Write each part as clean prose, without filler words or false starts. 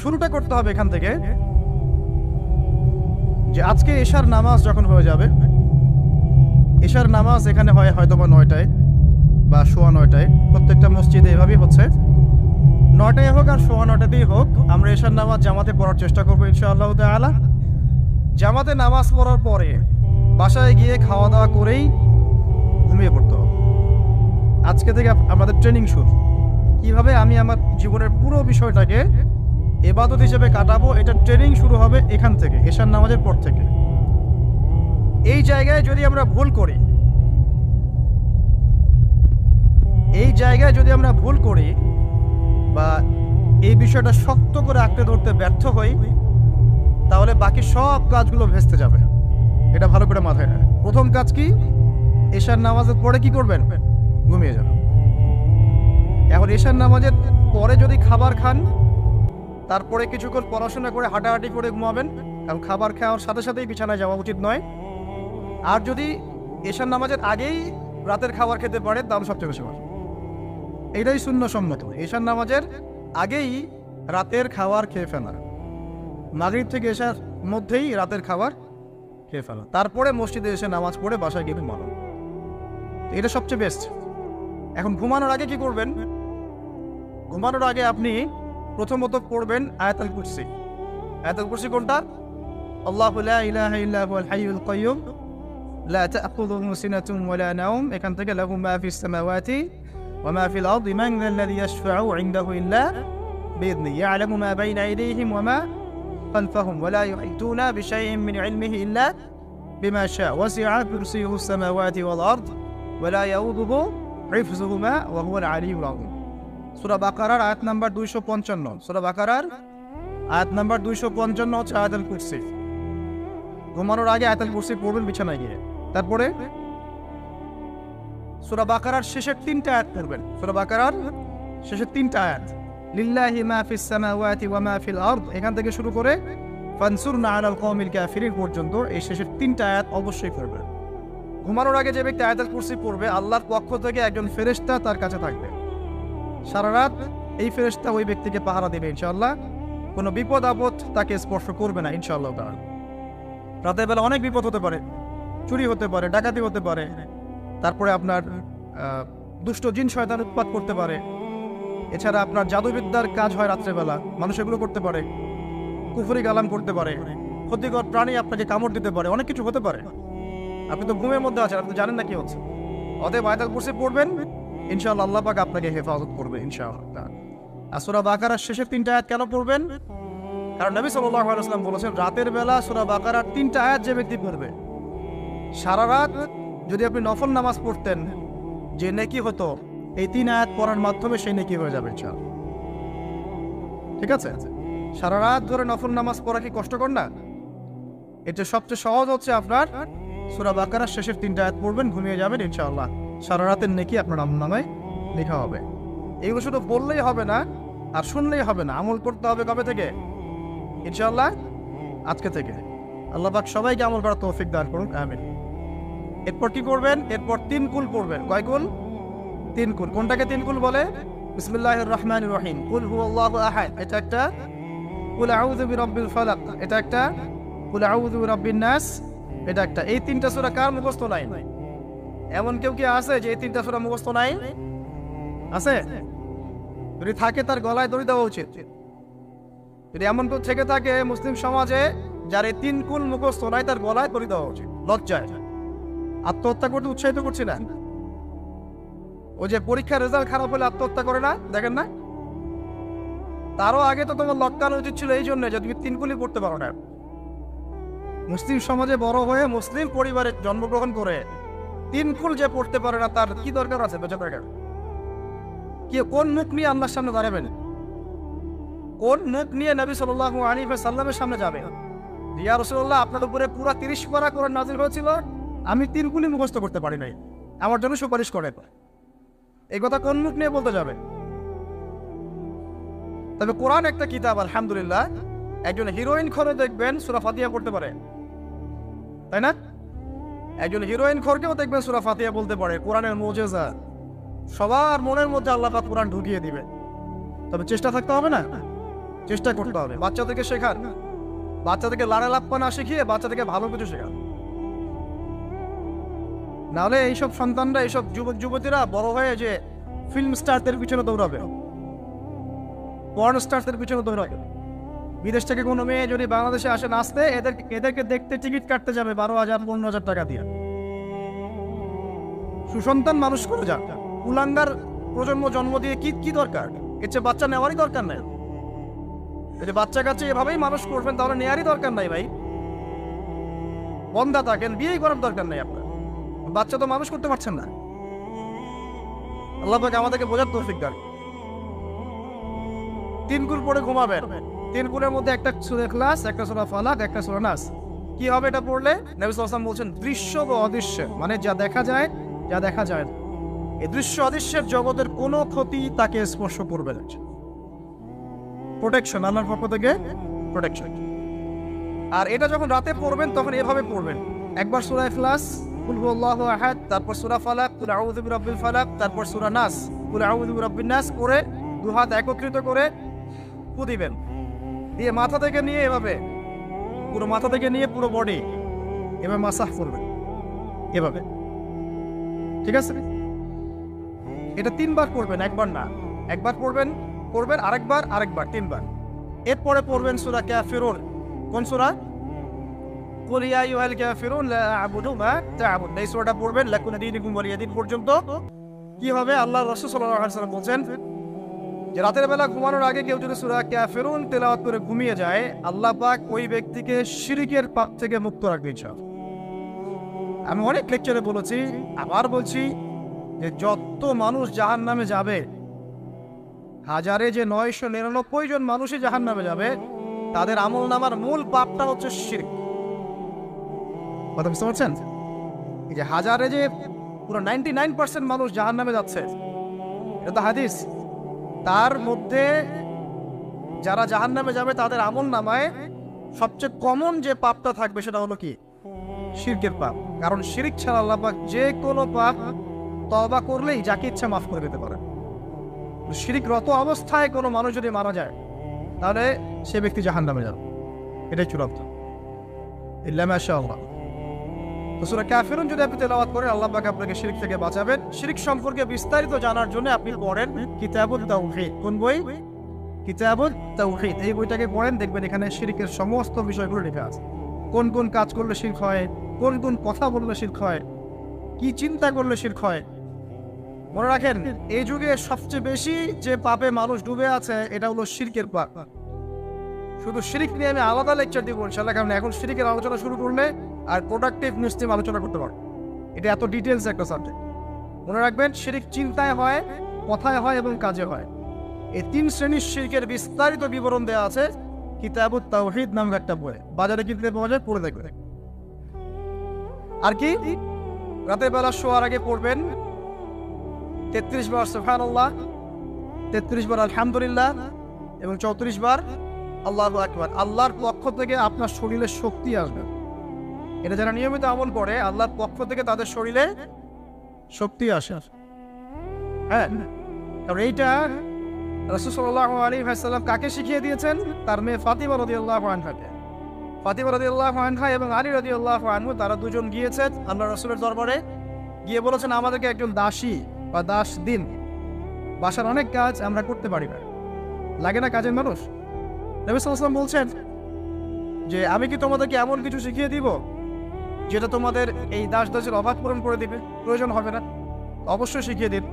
শুরুটা করতে হবে এখান থেকে যে আজকে এশার নামাজ যখন হয়ে যাবে, এশার নামাজ এখানে হয় হয়তোবা 9টায় বা 9:15টায়, প্রত্যেকটা মসজিদে এভাবেই হচ্ছে। 9টায় হোক আর 9:15তেই হোক, আমরা এশার নামাজ জামাতে পড়ার চেষ্টা করবো ইনশাআল্লাহ তাআলা। জামাতে নামাজ পড়ার পরে বাসায় গিয়ে খাওয়া দাওয়া করেই ঘুমিয়ে পড়তে হবে। আজকে থেকে আমাদের ট্রেনিং শুরু, কিভাবে আমি আমার জীবনের পুরো বিষয়টাকে ইবাদত হিসেবে কাটাবো, এটা ট্রেনিং শুরু হবে এখান থেকে, এশার নামাজের পর থেকে। এই জায়গায় যদি আমরা ভুল করি, বা এই বিষয়টা শক্ত করে আঁকড়ে ধরতে ব্যর্থ হই, তাহলে বাকি সব কাজগুলো ভেস্তে যাবে। এটা ভালো করে মাথায় রাখবেন। প্রথম কাজ কি? এশার নামাজের পরে কি করবেন? ঘুমিয়ে যাবেন। এখন এশার নামাজের পরে যদি খাবার খান, তারপরে কিছুক্ষণ পড়াশোনা করে হাঁটাহাঁটি করে ঘুমাবেন, কারণ খাবার খাওয়ার সাথে সাথেই বিছানায় যাওয়া উচিত নয়। আর যদি এশার নামাজের আগেই রাতের খাবার খেতে পারেন, তাহলে সবচেয়ে বেশি ভালো। এইটাই সুন্নতসম্মত, এশার নামাজের আগেই রাতের খাবার খেয়ে ফেলা, মাগরিব থেকে এশার মধ্যেই রাতের খাবার খেয়ে ফেলা, তারপরে মসজিদে এসে নামাজ পড়ে বাসায় গিয়ে ঘুমানো, এটা সবচেয়ে বেস্ট। এখন ঘুমানোর আগে কি করবেন? ঘুমানোর আগে আপনি প্রথমত পড়বেন আয়াতুল কুরসি। আয়াতুল কুরসি কোনটা? আল্লাহু লা ইলাহা ইল্লা হুয়াল হাইয়ুল কাইয়্যুম লা তা'খুযুহু সিনাতুন ওয়া লা নাওম, এখান থেকে লাহু মা ফিস সামাওয়াতি ওয়া মা ফিল আরদি মান যাল্লাযী ইয়াশফা'ু ইনদাহু ইল্লা বিইذনিহি ইয়া'লামু মা বাইনা আইদিহিম ওয়া মা খালফাহুম ওয়া লা ইউহিতুনা বিশাইইন মিন ইলমিহি ইল্লা বিমা শা'a ওয়াসি'a কুরসিয়ুহু সামাওয়াতি ওয়াল আরদ ওয়া লা ইয়াউদুহু হিফযুহুমা ওয়া হুয়াল আলিয়্যুল আযীম। সূরা বাকারার আয়াত নাম্বার 255। সূরা বাকারার আয়াত নাম্বার 255 হচ্ছে আয়াতুল কুরসি। ঘুমানোর আগে আয়াতুল কুরসি পড়বেন বিছানায় গিয়ে। তারপরে সূরা বাকারার শেষের 3টা আয়াত পড়বেন। সূরা বাকারার শেষের 3টা আয়াত, লিল্লাহি মা ফিস সামাওয়াতি ওয়া মা ফিল আরদ, এখান থেকে শুরু করে ফানসুরনা আলাল কওমিল কাফিরিন পর্যন্ত এই শেষের 3টা আয়াত অবশ্যই পড়বেন। ঘুমানোর আগে যে ব্যক্তি আয়াতুল কুরসি পড়বে, আল্লাহর পক্ষ থেকে একজন ফেরেশতা তার কাছে থাকবে সারা রাত। এই ফেরেশতা ওই ব্যক্তিকে পাহারা দেবে ইনশাআল্লাহ, কোনো বিপদ আপদ তাকে স্পর্শ করবে না ইনশাআল্লাহ তাআলা। রাতের বেলা অনেক বিপদ হতে পারে, চুরি হতে পারে, ডাকাতি হতে পারে, তারপরে আপনার দুষ্ট জিন শয়তান উৎপাত করতে পারে, এছাড়া আপনার জাদুবিদ্যার কাজ হয় রাত্রেবেলা, মানুষ এগুলো করতে পারে, কুফরি কালাম করতে পারে, ক্ষতিকর প্রাণী আপনাকে কামড় দিতে পারে, অনেক কিছু হতে পারে। আপনি তো ঘুমের মধ্যে আছেন, আপনি জানেন না কি হচ্ছে। অতএব আয়াতুল কুরসি পড়বেন, ইনশাআল্লাহ আল্লাহ পাক আপনাকে হেফাজত করবে ইনশাআল্লাহ। আর সূরা বাকারার শেষের 3টা আয়াত কেন পড়বেন? কারণ নবী সাল্লাল্লাহু আলাইহি ওয়াসাল্লাম বলেছেন, রাতের বেলা সূরা বাকারার 3টা আয়াত যে ব্যক্তি পড়বে, সারা রাত যদি আপনি নফল নামাজ পড়তেন, যে নেকি হতো, এই 3 আয়াত পড়ার মাধ্যমে সেই নেকি হয়ে যাবে ইনশাআল্লাহ। ঠিক আছে? সারা রাত ধরে নফল নামাজ পড়া কি কষ্টকর না? এটা সবচেয়ে সহজ হচ্ছে আপনার সূরা বাকারার শেষের 3টা আয়াত পড়বেন, ঘুমিয়ে যাবেন ইনশাআল্লাহ, সারা রাতের নেকি আপনার আমলনামায় লেখা হবে। এইগুলো শুধু বললেই হবে না আর শুনলেই হবে না, আমল করতে হবে কবে থেকে? ইনশাআল্লাহ আজকে থেকে। আল্লাহ পাক সবাইকে আমল করার তৌফিক দান করুন, আমিন। এরপর কি করবেন? এরপর 3 কুল পড়বেন। কয় কুল? 3 কুল। কোনটাকে 3 কুল বলে? বিসমিল্লাহির রহমানির রহিম, কুল হুয়াল্লাহু আহাদ, এটা একটা। কুল আউযু বিরাব্বিল ফালাক, এটা একটা। কুল আউযু বিরাব্বিন নাস, এটা একটা। এই 3টা সূরা কার মুখস্থ নাই? এমন কেউ কি আছে যে এই 3টা সূরা মুখস্থ নাই? আছে? যদি থাকে তার গলায় দড়ি দেওয়া উচিত। যদি এমন কেউ থেকে থাকে মুসলিম সমাজে যার এই 3 কুল মুখস্থ নাই, তার গলায় দড়ি দেওয়া উচিত, লজ্জায়। আত্মহত্যা করতে উৎসাহিত করছি না। ও যে পরীক্ষার রেজাল্ট খারাপ হলে আত্মহত্যা করে না, দেখেন না? তারও আগে তো তোমার লটকানো উচিত ছিল এই জন্য যে তুমি 3 কুলই পড়তে পারো না। মুসলিম সমাজে বড় হয়ে মুসলিম পরিবারে জন্মগ্রহণ করে 3 কুল যে পড়তে পারে না, তার কি দরকার আছে? বেঁচে থাকার কি? কোন মুখ নিয়ে আল্লাহর সামনে দাঁড়াবেন? কোন মুখ নিয়ে নবী সাল্লাল্লাহু আলাইহি ওয়াসাল্লামের সামনে যাবে? ইয়া রাসূলুল্লাহ, আপনার উপরে পুরো 30 পারা কোরআন নাযিল হয়েছিল, আমি 3 কুলই মুখস্থ করতে পারি নাই, আমার জন্য সুপারিশ করেন। এই কথা কোন মুখ নিয়ে বলতে যাবে? তবে কোরআন একটা কিতাব, আলহামদুলিল্লাহ। একজন হিরোইন খোরে দেখবেন সূরা ফাতিহা পড়তে পারে, তাই না? একজন হিরোইন খোরকেও দেখবেন সূরা ফাতিহা বলতে পারে। কোরআনের মুজিজা, সবার মনের মধ্যে আল্লাহ পাক কোরআন ঢুকিয়ে দিবে, তবে চেষ্টা থাকতে হবে না? চেষ্টা করতে হবে। বাচ্চাদেরকে শেখান, বাচ্চাদেরকে লাড়া লাপ্পা না শিখিয়ে বাচ্চাদেরকে ভালো কিছু শেখান। নাহলে এইসব সন্তানরা, এইসব যুবক যুবতীরা বড় হয়ে যে ফিল্ম স্টারদের পিছনে দৌড়াবে, পর্ন স্টারদের পিছনে দৌড়াবে। বিদেশ থেকে কোনো মেয়ে যদি বাংলাদেশে আসে নাচতে, এদেরকে দেখতে টিকিট কাটতে যাবে 12,000 15,000 টাকা দিয়ে। সুসন্তান মানুষ করে যান, কুলাঙ্গার প্রজন্ম জন্ম দিয়ে কি দরকার? এর চেয়ে বাচ্চা নেওয়ারই দরকার নাই। যদি বাচ্চা কাছে এভাবেই মানুষ করবেন তাহলে নেওয়ারই দরকার নাই ভাই। বন্ধা থাকেন, বিয়েই করার দরকার নাই আপনার। বাচ্চা তো মানুষ করতে পারছেন না। আল্লাহ পাক আমাদেরকে বোঝার তৌফিক দান। 3 কুল পড়ে ঘুমাবেন। 3 কুলের মধ্যে একটা সূরা ইখলাস, একটা সূরা ফালাক, একটা সূরা নাস। কি হবে এটা পড়লে? নবী সাল্লাল্লাহু আলাইহি ওয়াসাল্লাম বলছেন দৃশ্য বা অদৃশ্য, মানে যা দেখা যায় যা দেখা যায় না, এই দৃশ্য অদৃশ্যের জগতের কোনো ক্ষতি তাকে স্পর্শ করবে না। প্রোটেকশন, আল্লাহর পক্ষ থেকে প্রোটেকশন। আর এটা যখন রাতে পড়বেন তখন এভাবে পড়বেন, একবার সূরা ইখলাস, কুল হুয়াল্লাহু আহাদ, তারপর সূরা ফালাক, কুল আউযু বিরাব্বিল ফালাক, তারপর সূরা নাস, কুল আউযু বিরাব্বিন নাস করে 2 হাত একত্রিত করে ফু দিবেন। দিয়ে মাথা থেকে নিয়ে এভাবে, পুরো মাথা থেকে নিয়ে পুরো বডি এভাবে মাসাহ করবেন, এভাবে। ঠিক আছে? এটা 3 বার পড়বেন, একবার না। একবার পড়বেন, আরেকবার, 3 বার। এরপরে পড়বেন সূরা কাফিরুন। কোন সূরা? কুল ইয়া আইয়ুহাল কাফিরুন লা আ'বুদু মা তা'বুদুন। এই সূরাটা পড়বেন লাকুম দীনুকুম ওয়ালিয়া দীন পর্যন্ত। কি হবে? আল্লাহ রাসূল সাল্লাল্লাহু আলাইহি ওয়াসাল্লাম বলেন যে রাতের বেলা ঘুমানোর আগে কেউ যদি সূরা কাফিরুন তেলাওয়াত করে ঘুমিয়ে যায়, আল্লাহ পাক ওই ব্যক্তিকে শিরকের পাপ থেকে মুক্ত রাখবেন ইনশাআল্লাহ। আমি অনেক লেকচারে বলেছি, আবার বলছি যে যত মানুষ জাহান্নামে যাবে, হাজারে যে 999 জন মানুষই জাহান্নামে যাবে, তাদের আমলনামার মূল পাপটা হচ্ছে শিরক। কথা বুঝতে পারছেন? এই যে হাজারে যে পুরো 99% মানুষ জাহান্নামে যাচ্ছে, এটা তো হাদিস। তার মধ্যে যারা জাহান্নামে যাবে তাদের আমলনামায় সবচেয়ে কমন যে পাপটা থাকবে সেটা হলো কি? শিরকের পাপ। কারণ শিরক ছাড়া আল্লাহ পাক যে কোনো পাপ তওবা করলেই যাকে ইচ্ছা মাফ করে দিতে পারে। শিরকরত অবস্থায় কোনো মানুষ যদি মারা যায় তাহলে সে ব্যক্তি জাহান্নামে যাবে, এটাই চূড়ান্ত। ইল্লা মাশাআল্লাহ। তো সূরা কাফিরুন যদি আপনি তেলাওয়াত করেন, আল্লাহ পাক আপনাকে শিরক থেকে বাঁচাবেন। শিরক সম্পর্কে বিস্তারিত জানার জন্য আপনি পড়েন কিতাবুত তাওহীদ। কোন বই? কিতাবুত তাওহীদ। এই বইটাকে পড়েন, দেখবেন এখানে শিরকের সমস্ত বিষয়গুলো লেখা আছে। কোন কোন কাজ করলে শিরক হয়, কোন কোন কথা বললে শিরক হয়, কি চিন্তা করলে শিরক হয়। মনে রাখেন, এই যুগে সবচেয়ে বেশি যে পাপে মানুষ ডুবে আছে এটা হলো শিরকের পাপ। শুধু শিরক নিয়ে আমি আলাদা লেকচার দিব ইনশাআল্লাহ, কারণ এখন শিরকের আলোচনা শুরু করলে আর প্রোডাক্টিভ নিশ্চয়ই আলোচনা করতে পারবো। এটা এত ডিটেলস একটা সাবজেক্ট। মনে রাখবেন, শিরক চিন্তায় হয়, কথায় হয় এবং কাজে হয়। এই 3 শ্রেণীর শিরকের বিস্তারিত বিবরণ দেওয়া আছে কিতাবুত তাওহীদ নামক একটা বই। বাজারে কিনতে পাওয়া যায়, পড়ে দেখবেন। আর কি? রাতের বেলা শোয়ার আগে পড়বেন 33 বার সুবহানাল্লাহ, 33 বার আলহামদুলিল্লাহ এবং 34 বার আল্লাহু আকবার। আল্লাহর পক্ষ থেকে আপনার শরীরে শক্তি আসবে। এটা যারা নিয়মিত আমল করে, আল্লাহর পক্ষ থেকে তাদের শরীরে শক্তি আসে। হ্যাঁ, কারণ এইটা রাসূল সাল্লাল্লাহু আলাইহি ওয়াসাল্লাম কাকে শিখিয়ে দিয়েছেন? তার মেয়ে ফাতিমা রাদিয়াল্লাহু আনহাকে। ফাতিমা রাদিয়াল্লাহু আনহা এবং আলী রাদিয়াল্লাহু আনহু, তারা দুজন গিয়েছেন আল্লাহ রাসূলের দরবারে, গিয়ে বলেছেন আমাদেরকে একজন দাসী বা দাস দিন। বাসার অনেক কাজ আমরা করতে পারি না, লাগে না কাজের মানুষ? নবী সাল্লাল্লাহু আলাইহি ওয়াসাল্লাম বলছেন যে আমি কি তোমাদেরকে এমন কিছু শিখিয়ে দিব যেটা তোমাদের এই দাস দাসের অভাব পূরণ করে দিবে, প্রয়োজন হবে না? অবশ্যই শিখিয়ে দিন।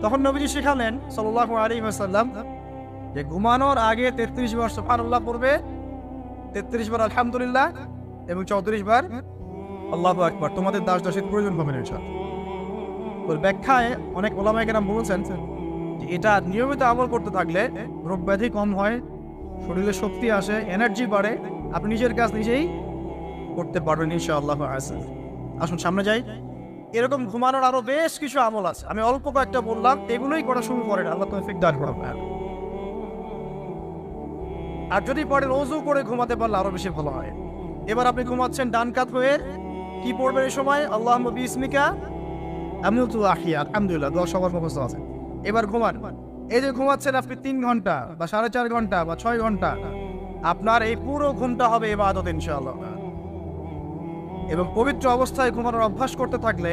তখন নবীজি শিখালেন সাল্লাল্লাহু আলাইহি ওয়াসাল্লাম যে ঘুমানোর আগে 33 বার সুবহানাল্লাহ পড়বে, 33 বার আলহামদুলিল্লাহ এবং 34 বার আল্লাহু আকবার। তোমাদের দাস দাসের প্রয়োজন হবে না ইনশাআল্লাহ। ওর ব্যাখ্যায় অনেক ওলামায়ে কেরাম বলেছেন যে এটা নিয়মিত আমল করতে থাকলে রোগ ব্যাধি কম হয়, শরীরে শক্তি আসে, এনার্জি বাড়ে, আপনি নিজের কাজ নিজেই করতে পারবেন ইনশাআল্লাহ। আসুন সামনে যাই। এরকম ঘুমানোর আরো বেশ কিছু আমল আছে, আমি অল্প কয়েকটা বললাম, এগুলোই করা শুরু করেন, আল্লাহ তৌফিক দান করবেন। আর যদি পরে ওযু করে ঘুমাতে পারলে আরো বেশি ভালো হয়। এবার আপনি ঘুমাচ্ছেন ডান কাত হয়ে, কি পড়বেন এই সময়? আল্লাহুম্মা বিসমিকা আমুতু ওয়া আহইয়া, আলহামদুলিল্লাহ, দোয়া সবার মুখস্থ আছে। এবার ঘুমান, এই যে ঘুমাচ্ছেন আপনি 3 ঘন্টা বা 4.5 ঘন্টা বা 6 ঘন্টা, আপনার এই পুরো ঘুমটা হবে ইবাদত ইনশাআল্লাহ। এবং পবিত্র অবস্থায় ঘুমানোর অভ্যাস করতে থাকলে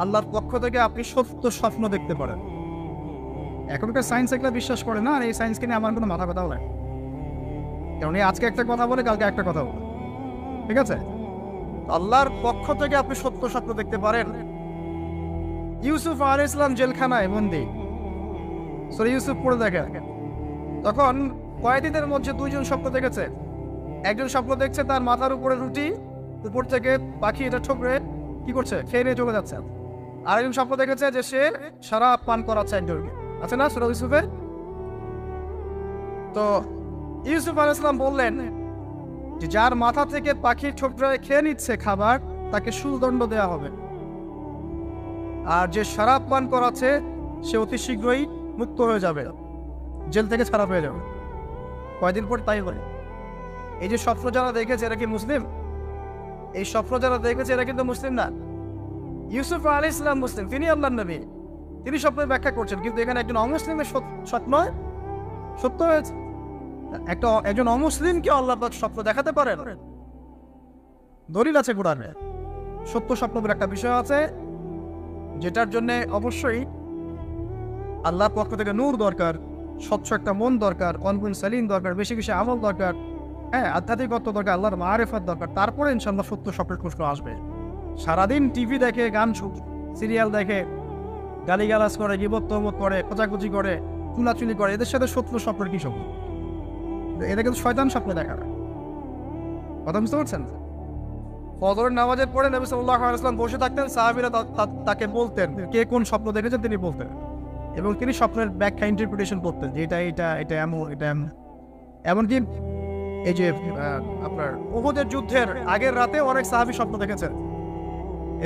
আল্লাহর পক্ষ থেকে আপনি সত্য স্বপ্ন দেখতে পারেন। এখনকার সায়েন্স এগুলো বিশ্বাস করে না, আর এই সায়েন্সকে নিয়ে আমার কোনো মাথা ব্যথাও লাগে, কারণ এই আজকে একটা কথা বলে কালকে একটা কথা বলে, ঠিক আছে? আল্লাহর পক্ষ থেকে আপনি সত্য স্বপ্ন দেখতে পারেন। ইউসুফ আলাইহিস সালাম জেলখানায় বন্দী, সূরা ইউসুফ পড়ে দেখেন, তখন কয়েদিদের মধ্যে 2 জন স্বপ্ন দেখেছে। একজন স্বপ্ন দেখছে তার মাথার উপরে রুটি, উপর থেকে পাখি এটা ঠোকরে কি করছে, খেয়ে নিয়ে চলে যাচ্ছে। আর একজন স্বপ্ন দেখেছে যে সে শরাব পান করাচ্ছে একজনকে, আছে না সূরা ইউসুফে? তো ইউসুফ আলাইহিস সালাম বললেন যে যার মাথা থেকে পাখি ঠোকরে খেয়ে নিচ্ছে খাবার, তাকে সুদণ্ড দেওয়া হবে, আর যে শরাব পান করাচ্ছে সে অতি শীঘ্রই মুক্ত হয়ে যাবে, জেল থেকে ছাড়া পেয়ে যাবে। কয়দিন পর তাই হয়। এই যে স্বপ্ন যারা দেখেছে এরা কি মুসলিম? এই স্বপ্ন যারা দেখেছে এরা কিন্তু মুসলিম না। ইউসুফ আলাইহিস সালাম মুসলিম, তিনি আল্লাহর নবী, তিনি স্বপ্নের ব্যাখ্যা করছেন, কিন্তু এখানে একজন অমুসলিমের স্বপ্ন সত্য হয়েছে। একজন অমুসলিমকে আল্লাহ পাক স্বপ্ন দেখাতে পারেন, দলিল আছে কোরআনে। সত্য স্বপ্ন বলে একটা বিষয় আছে, যেটার জন্য অবশ্যই আল্লাহর পক্ষ থেকে নূর দরকার, স্বচ্ছ একটা মন দরকার, কনফিন সালিম দরকার, বেশি বেশি আমল দরকার, হ্যাঁ, আধ্যাত্মিকত্ব দরকার, আল্লাহর মারিফাত দরকার, তারপরে ইনশাআল্লাহ সত্য স্বপ্নের প্রশ্ন আসবে। সারাদিন টিভি দেখে, গান সিরিয়াল দেখে, গালিগালাজ করে, গীবত তহমত করে, খোঁচাখুচি করে, চুলাচুলি করে, এদের সাথে সত্য স্বপ্নের কি সম্পর্ক? এদের কিন্তু শয়তান স্বপ্ন দেখা। কথা বুঝতে পারছেন? ফজরের নামাজের পরে নবী সাল্লাল্লাহু আলাইহি ওয়াসাল্লাম বসে থাকতেন, সাহাবীরা তাকে বলতেন কে কোন স্বপ্ন দেখেছেন, তিনি বলতেন, এবং তিনি স্বপ্নের ব্যাখ্যা ইন্টারপ্রিটেশন করতেন যে এটা এটা এটা এমন এটা এমন। এমনকি এই যে আপনার উহুদের যুদ্ধের আগের রাতে অনেক সাহাবী স্বপ্ন দেখেছেন,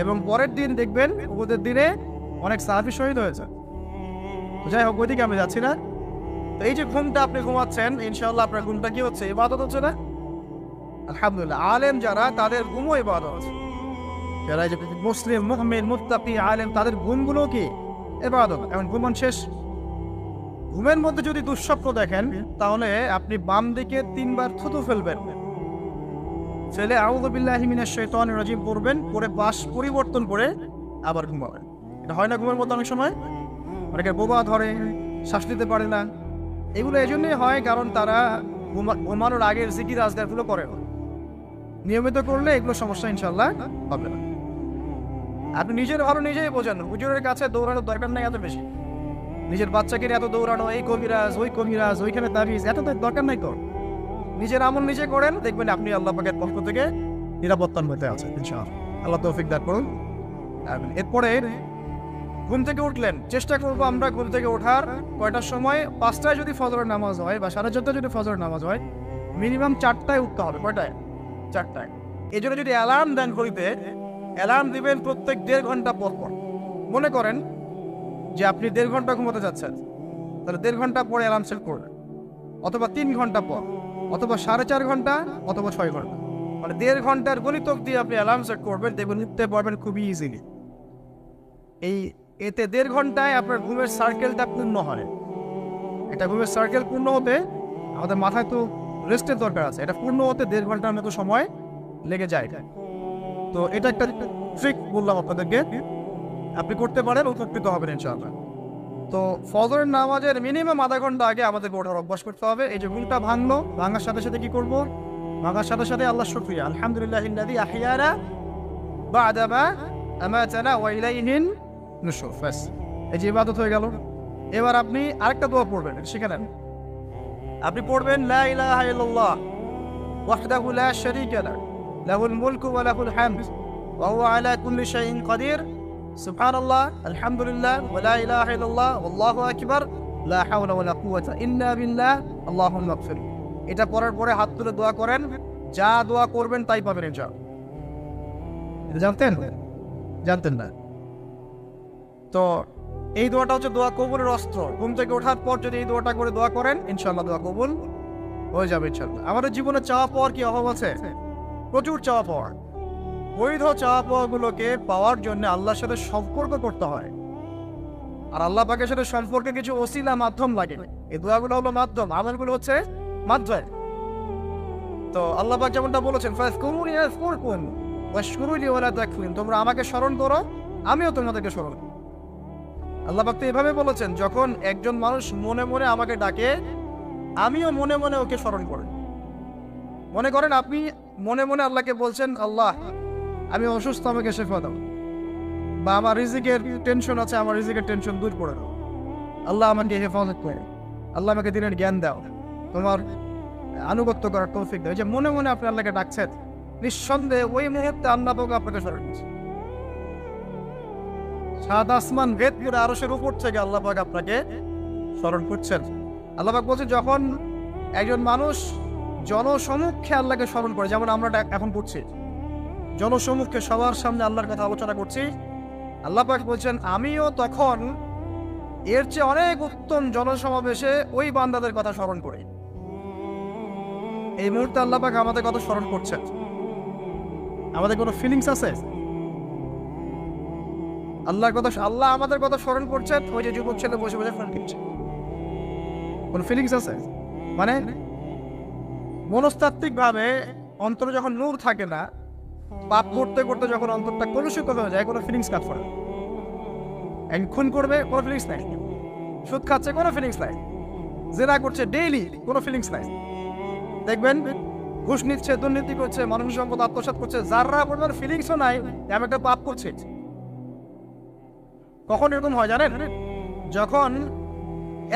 এবং পরের দিন দেখবেন উহুদের দিনে অনেক সাহাবী শহীদ হয়েছে। তো যাই হোক, ওইদিকে আমি যাচ্ছি না। তো এই যে ঘুমটা আপনি ঘুমাচ্ছেন, ইনশাআল্লাহ আপনার ঘুমটা কি হচ্ছে? ইবাদত হচ্ছে না? আলহামদুলিল্লাহ, আলেম যারা তাদের ঘুমও ইবাদত। যারা যে মুসলিম, মুমিন, মুত্তাকি, আলেম, তাদের ঘুমগুলো কি ইবাদত। এখন ঘুমান শেষ, ঘুমের মধ্যে যদি দুঃস্বপ্ন দেখেন তাহলে আপনি বাম দিকে 3 বার থুতু ফেলবেন, ফেলে আউযু বিল্লাহি মিনাশ শাইতানির রাজিম পড়বেন, পরে পাশ পরিবর্তন করে আবার ঘুমাবেন। এটা হয় না ঘুমের মধ্যে অনেক সময়? অনেকে বোবা ধরে, শ্বাস নিতে পারে না। এগুলো এই জন্যই হয় কারণ তারা ঘুমানোর আগের জিকির আজকারগুলো করে না। নিয়মিত করলে এগুলো সমস্যা ইনশাআল্লাহ হবে না। আপনি নিজের ভালো নিজেই বোঝেন, হুজুরের কাছে দৌড়ানোর দরকার নাই এত বেশি। নিজের বাচ্চাকে এত দৌড়ানো, এই কবিরাজ ওই কবিরাজ, ওইখানে তাবিজ, এত দরকার নাই তো। নিজের আমল নিজে করেন, দেখবেন আপনি আল্লাহ পাকের পক্ষ থেকে নিরাপত্তার মধ্যে আছেন ইনশাআল্লাহ। আল্লাহ তৌফিক দান করুন। এরপরে ঘুম থেকে উঠলেন, চেষ্টা করবো আমরা ঘুম থেকে ওঠার কয়টার সময়? 5টায় যদি ফজরের নামাজ হয় বা 4:30টায় যদি ফজরের নামাজ হয়, মিনিমাম 4টায় উঠতে হবে। কয়টায়? 4টায়। এই জন্য যদি অ্যালার্ম দেন ঘড়িতে, অ্যালার্ম দিবেন প্রত্যেক 1.5 ঘন্টা পর পর। মনে করেন যে আপনি 1.5 ঘন্টা ঘুমোতে যাচ্ছেন, তাহলে 1.5 ঘন্টা পরে অ্যালার্ম সেট করবেন, অথবা 3 ঘন্টা পর, অথবা 4.5 ঘন্টা, অথবা 6 ঘন্টা, মানে 1.5 ঘন্টার গণিতক দিয়ে আপনি অ্যালার্ম সেট করবেন, দেখবেন উঠতে পারবেন খুবই ইজিলি। এতে 1.5 ঘন্টায় আপনার ঘুমের সার্কেলটা পূর্ণ হয়। এটা ঘুমের সার্কেল পূর্ণ হতে আমাদের মাথায় তো রেস্টের দরকার আছে, এটা পূর্ণ হতে 1.5 ঘন্টার মতো সময় লেগে যায়। তো এটা একটা ট্রিক বললাম আপনাদেরকে, আপনি করতে পারেন, উপকৃত হবেন ইনশাআল্লাহ। তো ফজরের নামাজের মিনিমাম আধা ঘন্টা আগে আমাদেরকে ওঠার অভ্যাস করতে হবে। এই যে ঘুমটা ভাঙলো, ভাঙার সাথে সাথে কি করব? ভাঙার সাথে সাথে আল্লাহ শুকরিয়া, আলহামদুলিল্লাহিল্লাযী আহইয়ানা বা'দা মা আমাতানা ওয়া ইলাইহিন নুশুর। বাস, এই যে ইবাদত হয়ে গেল। এবার আপনি আরেকটা দোয়া পড়বেন, শিখে নেন। আপনি পড়বেন লা ইলাহা ইল্লাল্লাহ ওয়াহদাহু লা শারীকা লাহু লাহুল মুলকু ওয়া লাহুল হামদ ওয়া হুয়া আলা কুল্লি শাইইন কাদির সুবহানাল্লাহ আলহামদুলিল্লাহ ওয়া লা ইলাহা ইল্লাল্লাহ ওয়াল্লাহু আকবার লা হাওলা ওয়া লা কুওয়াতা ইল্লা বিল্লাহ আল্লাহুম্মা ইগফির। এটা পড়ার পরে হাত তুলে দোয়া করেন, যা দোয়া করবেন তাই পাবেন ইনশাআল্লাহ। এটা জানতেন না? তো এই দোয়াটা হচ্ছে দোয়া কবুলের অস্ত্র। ঘুম থেকে ওঠার পর যদি এই দোয়াটা করে দোয়া করেন, ইনশাআল্লাহ দোয়া কবুল হয়ে যাবে ইনশাআল্লাহ। আমাদের জীবনে চাওয়া পাওয়ার কি অভাব আছে? প্রচুর চাওয়া পাওয়ার। বৈধ চাওয়া পাওয়াগুলোকে পাওয়ার জন্য আল্লাহর সাথে সম্পর্ক করতে হয়। আর আল্লাহ পাকের সাথে সম্পর্কে কিছু ওসিলা মাধ্যম লাগে। এই দোয়াগুলো হলো মাধ্যম, আমলগুলো হচ্ছে মাধ্যম। তো আল্লাহ পাক যেমনটা বলেছেন, ফাযকুরুনি আযকুরকুম ওয়াশকুরুলি ওয়ালা তাকফুরুন, তোমরা আমাকে স্মরণ করো, আমিও তোমাদেরকে স্মরণ করব। আল্লাহ পাক তো এভাবে বলেছেন, যখন একজন মানুষ মনে মনে আমাকে ডাকে, আমিও মনে মনে ওকে স্মরণ করি। মনে করেন আপনি মনে মনে আল্লাহকে বলছেন, আল্লাহ আমি অসুস্থ, আমাকে শেফা দাও, বা আমার রিজিকের টেনশন আছে, আমার রিজিকের টেনশন দূর করে দাও, আল্লাহ আমাকে হেফাজত করে, আল্লাহ আমাকে দিনের জ্ঞান দাও, তোমার আনুগত্য করার তৌফিক দাও। যে মনে মনে আপনি আল্লাহকে ডাকছেন, নিঃসন্দেহে ওই মুহূর্তে আল্লাহ পাক আপনাকে স্মরণ করছে। সাত আসমান ভেদ করে আরশের উপর থেকে আল্লাহ পাক আপনাকে স্মরণ করছেন। আল্লাহ পাক বলছেন, যখন একজন মানুষ জনসমক্ষে আল্লাহকে স্মরণ করে, যেমন আমরা এখন করছি, জনসমক্ষে সবার সামনে আল্লাহর কথা আলোচনা করছি, আল্লাহ পাক বলছেন আমিও তখন এর চেয়ে অনেক উত্তম জনসমাবেশে ওই বান্দাদের কথা স্মরণ করি। এই মুহূর্তে আল্লাহ পাক আমাদের কথা স্মরণ করছেন। আমাদের কোনো ফিলিংস আছে? আল্লাহ আমাদের কথা স্মরণ করছেন, ওই যে যুবক ছেলে বসে বসে ফোন কিনছে, কোন ফিলিংস আছে? মানে মনস্তাত্ত্বিক ভাবে অন্তরে যখন নূর থাকে না, পাপ করতে করতে যখন অন্তরটা কলুষিত হয়ে যায়, কোনো ফিলিংস কাজ করে। খুন করবে, কোনো ফিলিংস নাই। সুদ খাচ্ছে, কোনো ফিলিংস নাই। জেনা করছে ডেইলি, কোনো ফিলিংস নাই। দেখবেন ঘুষ নিচ্ছে, দুর্নীতি করছে, মানুষের সম্পদ আত্মসাৎ করছে, যারা পরিমাণ ফিলিংসও নাই আমি একটা পাপ করছি। কখন এরকম হয় জানেন? যখন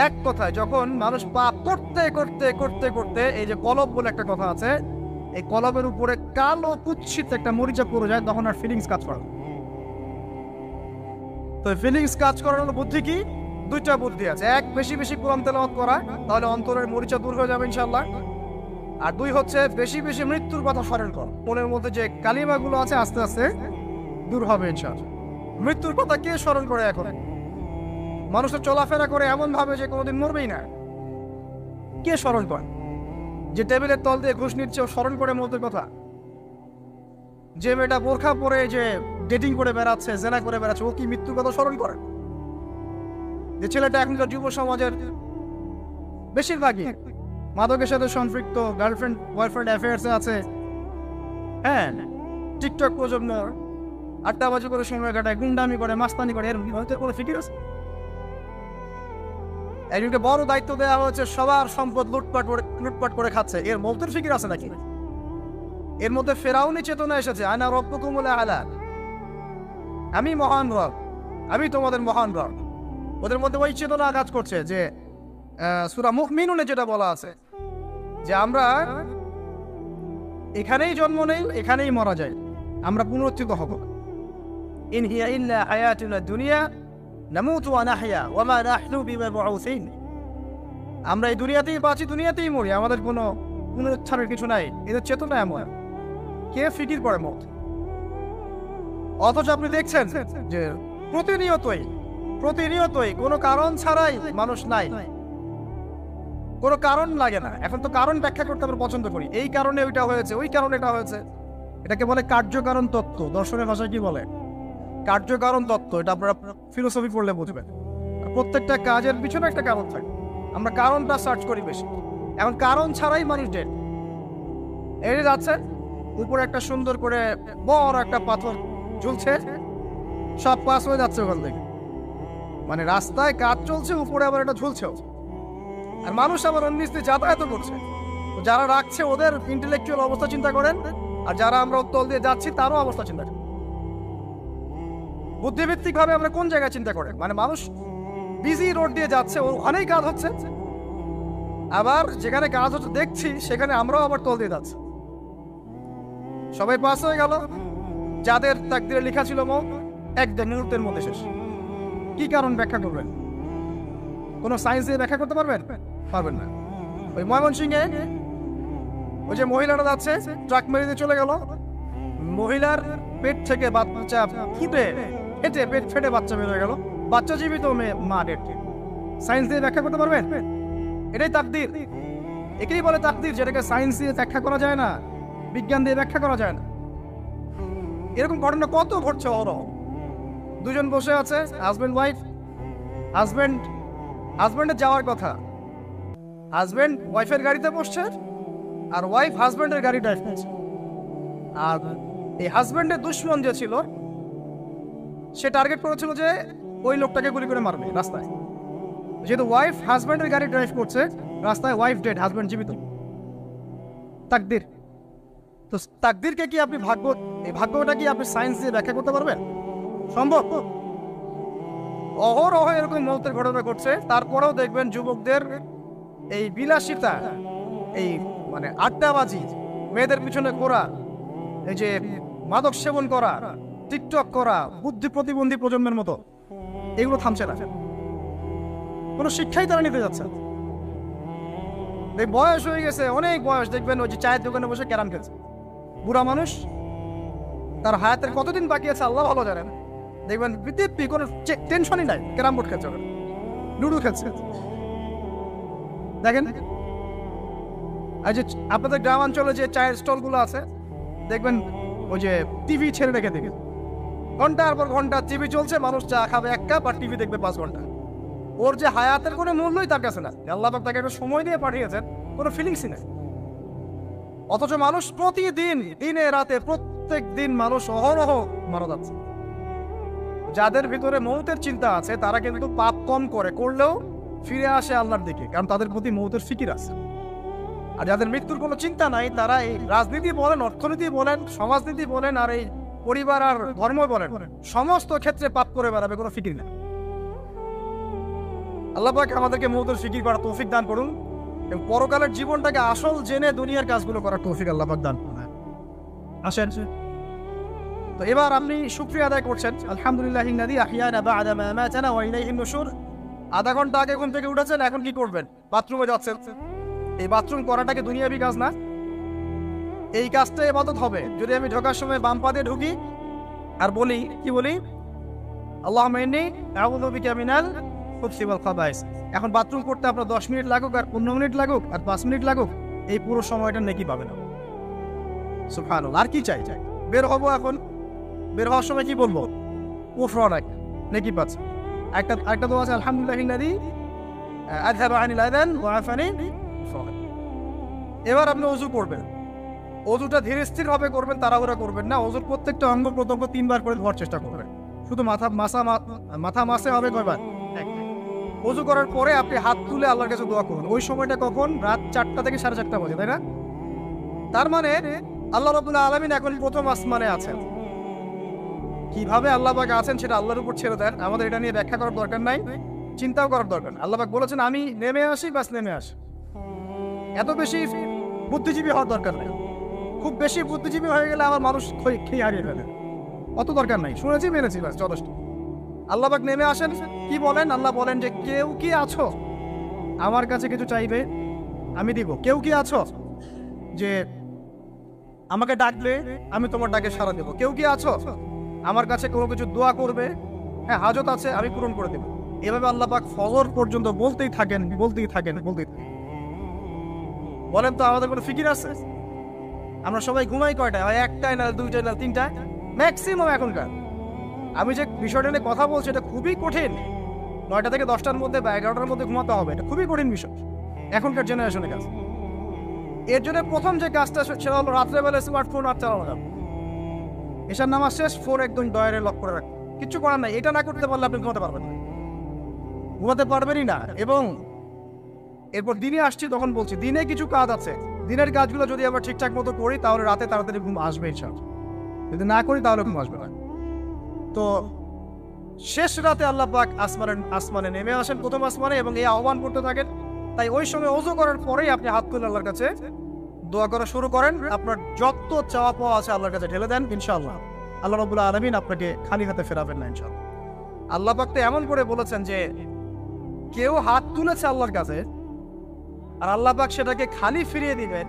এক কথায় যখন মানুষ পাপ করতে করতে করতে করতে, এই যে কলব বলে একটা কথা আছে, এই কলবের উপরে কালো কুৎসিত একটা মরিচা পড়ে যায়, তখন আর ফিলিংস কাজ করে। তো ফিলিংস কাজ করানোর বুদ্ধি কি? দুইটা বুদ্ধি আছে। এক, বেশি বেশি কোরআন তেলাওয়াত করা, তাহলে অন্তরের মরিচা দূর হয়ে যাবে ইনশাআল্লাহ। আর দুই হচ্ছে বেশি বেশি মৃত্যুর কথা স্মরণ করা, মনের মধ্যে যে কালিমাগুলো আছে আস্তে আস্তে দূর হবে ইনশাআল্লাহ। মৃত্যুর কথা কে স্মরণ করে? এখন মানুষের চলাফেরা করে এমন ভাবে যে কোনোদিন মরবেই না। কে স্মরণ করে? যে টেবিলের তল দিয়ে ঘুষ নিচ্ছে, ও স্মরণ করে মৃত্যুর কথা? যে মেয়েটা বোরখা পরে যে ডেটিং করে বেড়াচ্ছে, জেনা করে বেড়াচ্ছে, ও কি মৃত্যুর কথা স্মরণ করে? যে ছেলেটা এখনকার যুব সমাজের বেশিরভাগই মাদকের সাথে সম্পৃক্ত, গার্লফ্রেন্ড বয়ফ্রেন্ড অ্যাফেয়ার্সে আছে, হ্যাঁ, টিকটক প্রজন্ম, আড্ডাবাজি করে সময় কাটায়, গুন্ডামি করে, মাস্তানি করে, এর হয়তো কোনো ফিকির আছে? একজনকে বড় দায়িত্ব দেওয়া হয়েছে, সবার সম্পদ লুটপাট করে খাচ্ছে, এর মৌতের ফিকির আছে নাকি? এর মধ্যে ফেরাউনি চেতনা এসেছে, আনা রব্বুকুমুল আ'লা, আমি মহান রব, আমি তোমাদের মহান রব। ওদের মধ্যে ওই চেতনা কাজ করছে যে সূরা মুমিনুনে যেটা বলা আছে, যে আমরা এখানেই জন্ম নেই, এখানেই মারা যাই, আমরা পুনরুত্থিত হব। ইন হিয়া ইল্লা হায়াতুনা দুনিয়া নামুতু ওয়া নাহইয়া ওয়া মা নাহনু বিমাবউসিন। আমরা এই দুনিয়াতেই বাঁচি, দুনিয়াতেই মরি, আমাদের কোনো পুনরুত্থানের কিছু নাই। এদের চেতনা এমন। কে ফিকির করে মত? অথচ আপনি দেখছেন যে প্রতিনিয়তই কোনো কারণ ছাড়াই মানুষ নাই, কোনো কারণ লাগে না। এখন তো কারণ ব্যাখ্যা করতে আমরা পছন্দ করি, এই কারণে ওইটা হয়েছে, ওই কারণে এটা হয়েছে। এটাকে বলে কার্যকারণ তত্ত্ব। দর্শনের ভাষায় কি বলে? কার্যকারণ তত্ত্ব। এটা আপনারা ফিলোসফি পড়লে বুঝবেন। প্রত্যেকটা কাজের পিছনে একটা কারণ থাকে, আমরা কারণটা সার্চ করি বেশি। এখন কারণ ছাড়াই মানুষ ডেড। এই যাচ্ছে উপরে একটা সুন্দর করে বড় একটা পাথর ঝুলছে, সব পাস হয়ে যাচ্ছে ওখান থেকে। মানে রাস্তায় কাজ চলছে, উপরে আবার এটা ঝুলছেও, আর মানুষ আবার অন্য যাতায়াত করছে। যারা রাখছে ওদের ইন্টেলেকচুয়াল অবস্থা চিন্তা করেন, আর যারা আমরা তল দিয়ে যাচ্ছি তারও অবস্থা চিন্তা করেন। বুদ্ধিভিত্তিক ভাবে আমরা কোন জায়গায় চিন্তা করেন? মানে মানুষ বিজি রোড দিয়ে যাচ্ছে, ওখানেই কাজ হচ্ছে, আবার যেখানে কাজ হচ্ছে দেখছি সেখানে আমরাও আবার তল দিয়ে যাচ্ছি। সবাই পাস হয়ে গেল, যাদের তাকদিরে লেখা ছিল মৌত, একদম মুহূর্তের মধ্যে শেষ। কি কারণ ব্যাখ্যা করবেন? কোনো সায়েন্স দিয়ে ব্যাখ্যা করতে পারবেন? পারবেন না। ওই ময়মনসিংহে ওই যে মহিলাটা যাচ্ছে, ট্রাক মেরে দিয়ে চলে গেল, মহিলার পেট থেকে বাচ্চা ফেটে পেট ফেটে বাচ্চা বের হয়ে গেল, বাচ্চা জীবিত, মা ডেড। সায়েন্স দিয়ে ব্যাখ্যা করতে পারবেন? এটাই তাকদির। একেই বলে তাকদির, যেটাকে সায়েন্স দিয়ে ব্যাখ্যা করা যায় না, বিজ্ঞান দিয়ে ব্যাখ্যা করা যায় না। এরকম ঘটনা কত ঘটছে। দুজন বসে আছে, হাজবেন্ড ওয়াইফ, হাজব্যান্ডের যাওয়ার কথা, হাজব্যান্ড ওয়াইফের গাড়িতে বসছে আর ওয়াইফ হাজব্যান্ডের গাড়ি ড্রাইভ করছে। আর এই হাজব্যান্ডের দুশ্মন যে ছিল সে টার্গেট করেছিল যে ওই লোকটাকে গুলি করে মারবে রাস্তায়। যেহেতু ওয়াইফ হাজব্যান্ডের গাড়ি ড্রাইভ করছে রাস্তায়, ওয়াইফ ডেড, হাজব্যান্ড জীবিত। তাকদির। তো তাকদিরকে কি আপনি এই ভাগ্যটা কি আপনি সায়েন্স দিয়ে ব্যাখ্যা করতে পারবেন? সম্ভব? অহরহ এরকম মৌতের ঘটনা ঘটছে। তারপরেও দেখবেন যুবকদের এই বিলাসিতা, এই মানে আড্ডাবাজি, মেয়েদের পিছনে ঘোরা, এই যে মাদক সেবন করা, টিকটক করা, বুদ্ধি প্রতিবন্ধী প্রজন্মের মতো, এগুলো থামছে না। কোনো শিক্ষাই তারা নিতে যাচ্ছে। এই বয়স হয়ে গেছে, অনেক বয়স, দেখবেন ওই যে চায়ের দোকানে বসে ক্যারাম খেলছে। বুড়া মানুষ, তার হায়াতের কতদিন বাকি আছে আল্লাহ ভালো জানেন। দেখবেন পৃথিবী কোনো টেনশনই নাই, ক্যারাম বোর্ড খেলছে, লুডো খেলছে। দেখেন আর যে আপনাদের গ্রামাঞ্চলে যে চায়ের স্টলগুলো আছে, দেখবেন ওই যে টিভি ছেড়ে রেখে দেখে ঘন্টার পর ঘন্টা টিভি চলছে, মানুষ চা খাবে 1 কাপ আর টিভি দেখবে 5 ঘন্টা। ওর যে হায়াতের কোনো মূল্যই তার কাছে না। আল্লাহ পাক তাকে একটা সময় দিয়ে পাঠিয়েছেন, কোনো ফিলিংসই নেই। অথচ মানুষ প্রতিদিন, দিনে রাতে, প্রত্যেক দিন মানুষ অহরহ মারা যাচ্ছে। যাদের ভিতরে মৌতের চিন্তা আছে তারা কিন্তু পাপ কম করলেও ফিরে আসে আল্লাহর দিকে, কারণ তাদের প্রতি মৌতের ফিকির আছে। আর যাদের মৃত্যুর কোনো চিন্তা নাই, তারা এই রাজনীতি বলেন, অর্থনীতি বলেন, সমাজনীতি বলেন, আর এই পরিবার আর ধর্ম বলেন, সমস্ত ক্ষেত্রে পাপ করে বেড়াবে, কোনো ফিকির নেই। আল্লাহ পাক আমাদেরকে মৌতের ফিকির করার তৌফিক দান করুন এবং পরকালের জীবনটাকে আসল জেনে দুনিয়ার কাজগুলো করার তৌফিক আল্লাহ পাক দান করুন। আসেন, তো এবার আপনি শুকরিয়া আদায় করছেন, আলহামদুলিল্লাহিল্লাযী আহইয়ানা বা'দা মা আমাতানা ওয়া ইলাইহিন নুশুর। আধা ঘন্টা আগে ঘুম থেকে উঠেছেন, এখন কি করবেন? বাথরুমে যাচ্ছেন। এই বাথরুম করাটাকে দুনিয়াবি কাজ না, এই কাজটা ইবাদত হবে যদি আমি ঢোকার সময় বাম পা দিয়ে ঢুকি আর বলি, কি বলি? আল্লাহুম্মা ইন্নী আউযু বিকা মিনাল খুবসি ওয়াল খাবাইস। এখন বাথরুম করতে আপনার 10 মিনিট লাগুক আর 15 মিনিট লাগুক আর 5 মিনিট লাগুক, এই পুরো সময়টা নেকি পাবেন। সুবহানাল্লাহ। আর কি চাই? বের হবো, এখন বের হওয়ার সময় কি বলবো? কুফরানাক, নেকি পাচ্ছে। একটা দোয়া আছে, আলহামদুলিল্লাহিল্লাযী আযহাবা আনিল আযান ওয়া আফানি। এবার আপনি ওযু করবেন। ওযুটা ধীরে স্থির ভাবে করবেন, তাড়াহুড়া করবেন না। ওযুর প্রত্যেকটা অঙ্গ প্রত্যঙ্গ 3 বার করে ধোয়ার চেষ্টা করবেন। শুধু মাথা মাসে হবে কয়বার? ওযু করার পরে আপনি হাত তুলে আল্লাহর কাছে দোয়া করুন। ওই সময়টা কখন? রাত 4টা থেকে 4:30 বাজে, তাই না? তার মানে আল্লাহ রাব্বুল আলামিন এখন প্রথম আসমানে আছেন। কিভাবে আল্লাহ পাক আছেন সেটা আল্লাহর উপর ছেড়ে দেন। আমাদের এটা নিয়ে ব্যাখ্যা করার দরকার নাই, চিন্তাও করার দরকার। আল্লাহ পাক বলেছেন আমি নেমে আসি, বাস নেমে আসি। এত বেশি বুদ্ধিজীবী হওয়ার দরকার নেই। খুব বেশি বুদ্ধিজীবী হয়ে গেলে আমার মানুষ খেয়ে হারিয়ে ফেলে। অত দরকার নাই, শুনেছি মেনেছি, বাস যথেষ্ট। আল্লাহ পাক নেমে আসেন, কি বলেন? আল্লাহ বলেন যে কেউ কি আছো আমার কাছে কিছু চাইবে, আমি দিব। কেউ কি আছো যে আমাকে ডাকবে, আমি তোমার ডাকে সাড়া দেবো? কেউ কি আছো আমার কাছে কোনো কিছু দোয়া করবে? হ্যাঁ, হাজত আছে, আমি পূরণ করে দেবো। এভাবে আল্লাহ পাক ফজর পর্যন্ত বলতেই থাকেন। বলেন তো আমাদের কোনো ফিকির আছে? আমরা সবাই ঘুমাই কয়টায়? হয় 1টায়, না 2টায়, না 3টায়, ম্যাক্সিমাম এখনকার। আমি যে বিষয়টা নিয়ে কথা বলছি এটা খুবই কঠিন। 9টা থেকে 10টার মধ্যে বা 11টার মধ্যে ঘুমাতে হবে, এটা খুবই কঠিন বিষয় এখনকার জেনারেশনের কাজ। এর জন্য প্রথম যে কাজটা সেটা হলো রাত্রেবেলা স্মার্টফোন আর চালানো যাবে। এসার নামাজ শেষ, ফোন একদম ডয়ারে লক করে রাখবে। কিচ্ছু করার নাই। এটা না করতে পারলে আপনি ঘুমাতে পারবেনই না। এবং এরপর দিনে আসছি, তখন বলছি দিনে কিছু কাজ আছে। দিনের কাজগুলো যদি আবার ঠিকঠাক মতো করি তাহলে রাতে তাড়াতাড়ি ঘুম আসবে ইনশাআল্লাহ। যদি না করি তাহলে ঘুম আসবে না। তো শেষ রাতে আল্লাহ পাক আসমানে নেমে আসেন, প্রথম আসমানে, এবং এই আহ্বান করতে থাকেন। তাই ওই সময় ওযু করার পরেই আপনি হাত তুলে আল্লাহর কাছে দোয়া করা শুরু করেন। আপনার যত চাওয়া পাওয়া আছে আল্লাহর কাছে ঢেলে দেন, ইনশাআল্লাহ আল্লাহ রাব্বুল আলামিন আপনাকে খালি হাতে ফেরাবেন না ইনশাআল্লাহ। আল্লাহ পাক তো এমন করে বলেছেন যে কেউ হাত তুলেছে আল্লাহর কাছে আর আল্লাহ পাক সেটাকে খালি ফিরিয়ে দিবেন,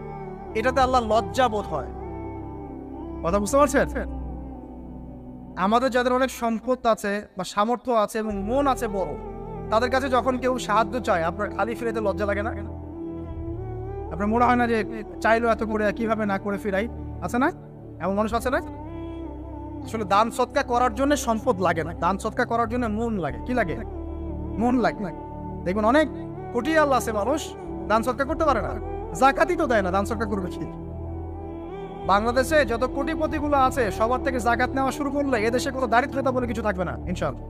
এটাতে আল্লাহ লজ্জা বোধ হয়। কথা বুঝতে পারছেন? আমাদের যাদের অনেক সম্পদ আছে বা সামর্থ্য আছে এবং মন আছে বড়, তাদের কাছে যখন কেউ সাহায্য চায় আপনার খালি ফিরাইতে লজ্জা লাগে না? আপনার মনে হয় না যে চাইলো এত করে কিভাবে না করে ফিরাই? আছে না এমন মানুষ? আছে না? আসলে দান সৎকা করার জন্য সম্পদ লাগে না, দান সৎকা করার জন্য মন লাগে। কি লাগে? মন লাগে। দেখবেন অনেক কোটি আল্লাহ আছে মানুষ দান সৎকার করতে পারে না, জাকাতই তো দেয় না, দান সৎকার করবে কি? বাংলাদেশে যত কোটিপতিগুলো আছে সবার থেকে জাকাত নেওয়া শুরু করলে এদেশে কোনো দারিদ্রতা বলে কিছু থাকবে না, ইনশাআল্লাহ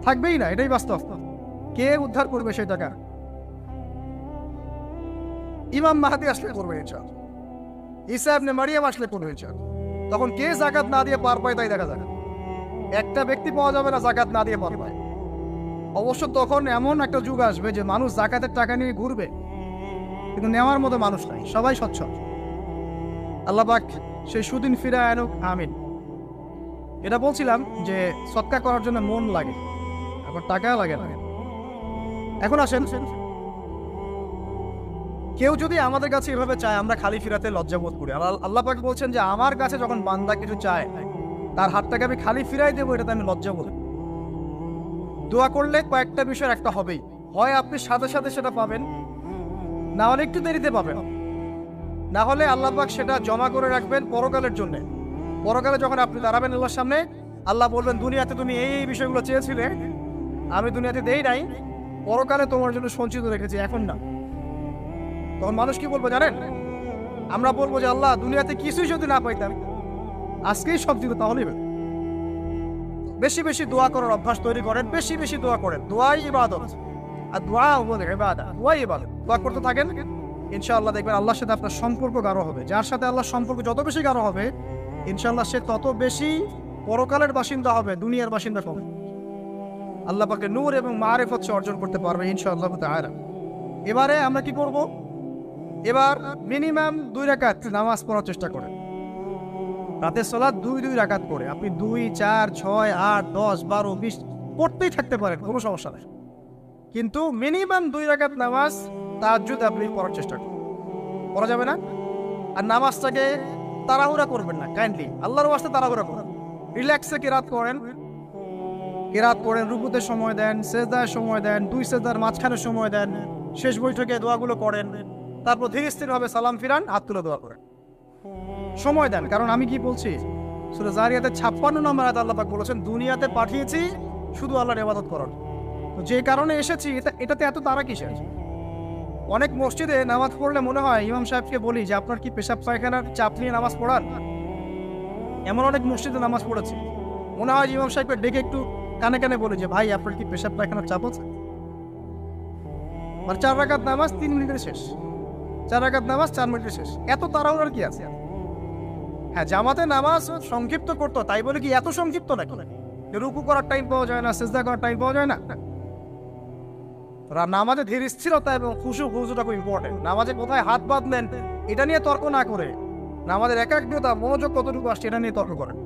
থাকবেই না, এটাই বাস্তব। কে উদ্ধার করবে সেই টাকা? ইমাম মাহাদি আসলে করবে ইনশাআল্লাহ, ঈসা ইবনে মারিয়াম আসলে করবে ইনশাআল্লাহ। তখন কে জাকাত না দিয়ে পার পায় তাই দেখা যাবে। একটা ব্যক্তি পাওয়া যাবে না জাকাত না দিয়ে পার পায়। অবশ্য তখন এমন একটা যুগ আসবে যে মানুষ জাকাতের টাকা নিয়ে ঘুরবে, কিন্তু নেওয়ার মতো মানুষ নাই, সবাই সচ্ছল। আল্লাহ পাক সেই সুদিন ফিরে আনুক, আমিন। এটা বলছিলাম যে সৎকার করার জন্য মন লাগে, আবার টাকা লাগে না। এখন আসেন, কেউ যদি আমাদের কাছে এভাবে চায় আমরা খালি ফিরাতে লজ্জা বোধ করি। আল্লাহ পাক বলছেন যে আমার কাছে যখন বান্দা কিছু চায় তার হাতটাকে আমি খালি ফিরাই দেবো, এটাতে আমি লজ্জা বোধ। দোয়া করলে কয়েকটা বিষয় একটা হবেই, হয় আপনি সাথে সাথে সেটা পাবেন, না হলে একটু দেরিতে পাবেন, না হলে আল্লাহ পাক সেটা জমা করে রাখবেন পরকালের জন্য। পরকালে যখন আপনি দাঁড়াবেন আল্লাহর সামনে, আল্লাহ বলবেন দুনিয়াতে তুমি এই বিষয়গুলো চেয়েছিলে, আমি দুনিয়াতে দেই নাই, পরকালে তোমার জন্য সঞ্চিত রেখেছি, এখন না। তখন মানুষ কি বলবো জানেন? আমরা বলবো যে আল্লাহ দুনিয়াতে কিছুই যদি না পাইতাম, আজকেই সব দিত, তাহলে বেশি বেশি দোয়া করার অভ্যাস তৈরি করেন, বেশি বেশি দোয়া করেন। দোয়াই ইবাদত, আর দোয়া বলে ইবাদত, দোয়াই ইবাদত। দোয়া করতে থাকেন, ইনশাআল্লাহ দেখবেন আল্লাহর সাথে আপনার সম্পর্ক গাঢ় হবে। যার সাথে আল্লাহর সম্পর্ক যত বেশি গাঢ় হবে, ইনশাআল্লাহ সে তত বেশি পরকালের বাসিন্দা হবে, দুনিয়ার বাসিন্দা হবে। আল্লাহ পাকে নূর এবং মারিফত অর্জন করতে পারবে ইনশাআল্লাহ তাআলা। এবারে আমরা কি করব? এবার মিনিমাম 2 রাকাত নামাজ পড়ার চেষ্টা করেন। রাতের সালাত 2 রাকাত করে আপনি 2, 4, 6, 8, 10, 12, 20 পড়তেই থাকতে পারেন, কোনো সমস্যা নেই। কিন্তু মিনিমাম 2 রাকাত নামাজ তাহাজ্জুদ আপনি পড়ার চেষ্টা করুন। পড়া যাবে না? আর নামাজটাকে তাড়াহুড়া করবেন না, কাইন্ডলি আল্লাহর ওয়াস্তে তাড়াহুড়া করেন। রিল্যাক্সে কিরাত করেন, কিরাত পড়েন, রুকুতে সময় দেন, সেজদায় সময় দেন, 2 সেজদার মাঝখানে সময় দেন, শেষ বৈঠকে দোয়াগুলো করেন, তারপর ধীরে স্থিরভাবে সালাম ফিরান, হাত তুলে দোয়া করেন, সময় দেন। কারণ আমি কি বলছি, সূরা যারিয়াতের 56 নম্বর আয়াতে আল্লাহ পাক বলেছেন দুনিয়াতে পাঠিয়েছি শুধু আল্লাহর ইবাদত করার। তো যে কারণে এসেছি এটাতে এত তাড়া কিসের? অনেক মসজিদে নামাজ পড়লে মনে হয় ইমাম সাহেবকে বলি যে আপনার কি পেশাব পায়খানার চাপ নিয়ে নামাজ পড়ান? এমন অনেক মসজিদে নামাজ পড়েছি, মনে হয় ইমাম সাহেবকে ডেকে একটু কানে কানে বলি যে ভাই আপনার কি পেশাব পায়খানার চাপ আছে? মানে 4 রাকাত নামাজ 3 মিনিটের শেষ, 4 রাকাত নামাজ 4 মিনিটের শেষ, এত তাড়াহুড়ার কি আছে? হ্যাঁ, জামাতে নামাজ সংক্ষিপ্ত করতো, তাই বলে কি এত সংক্ষিপ্ত নাকি? রুকু করার টাইম পাওয়া যায় না, সিজদা করার টাইম পাওয়া যায় না? নামাজে ধীর স্থিরতা এবং খুশুটা খুব ইম্পর্টেন্ট। নামাজে কোথায় হাত বাঁধলেন এটা নিয়ে তর্ক না করে, নামাজের একাগ্রতা মনোযোগ কতটুকু আসছে এটা নিয়ে তর্ক করেন।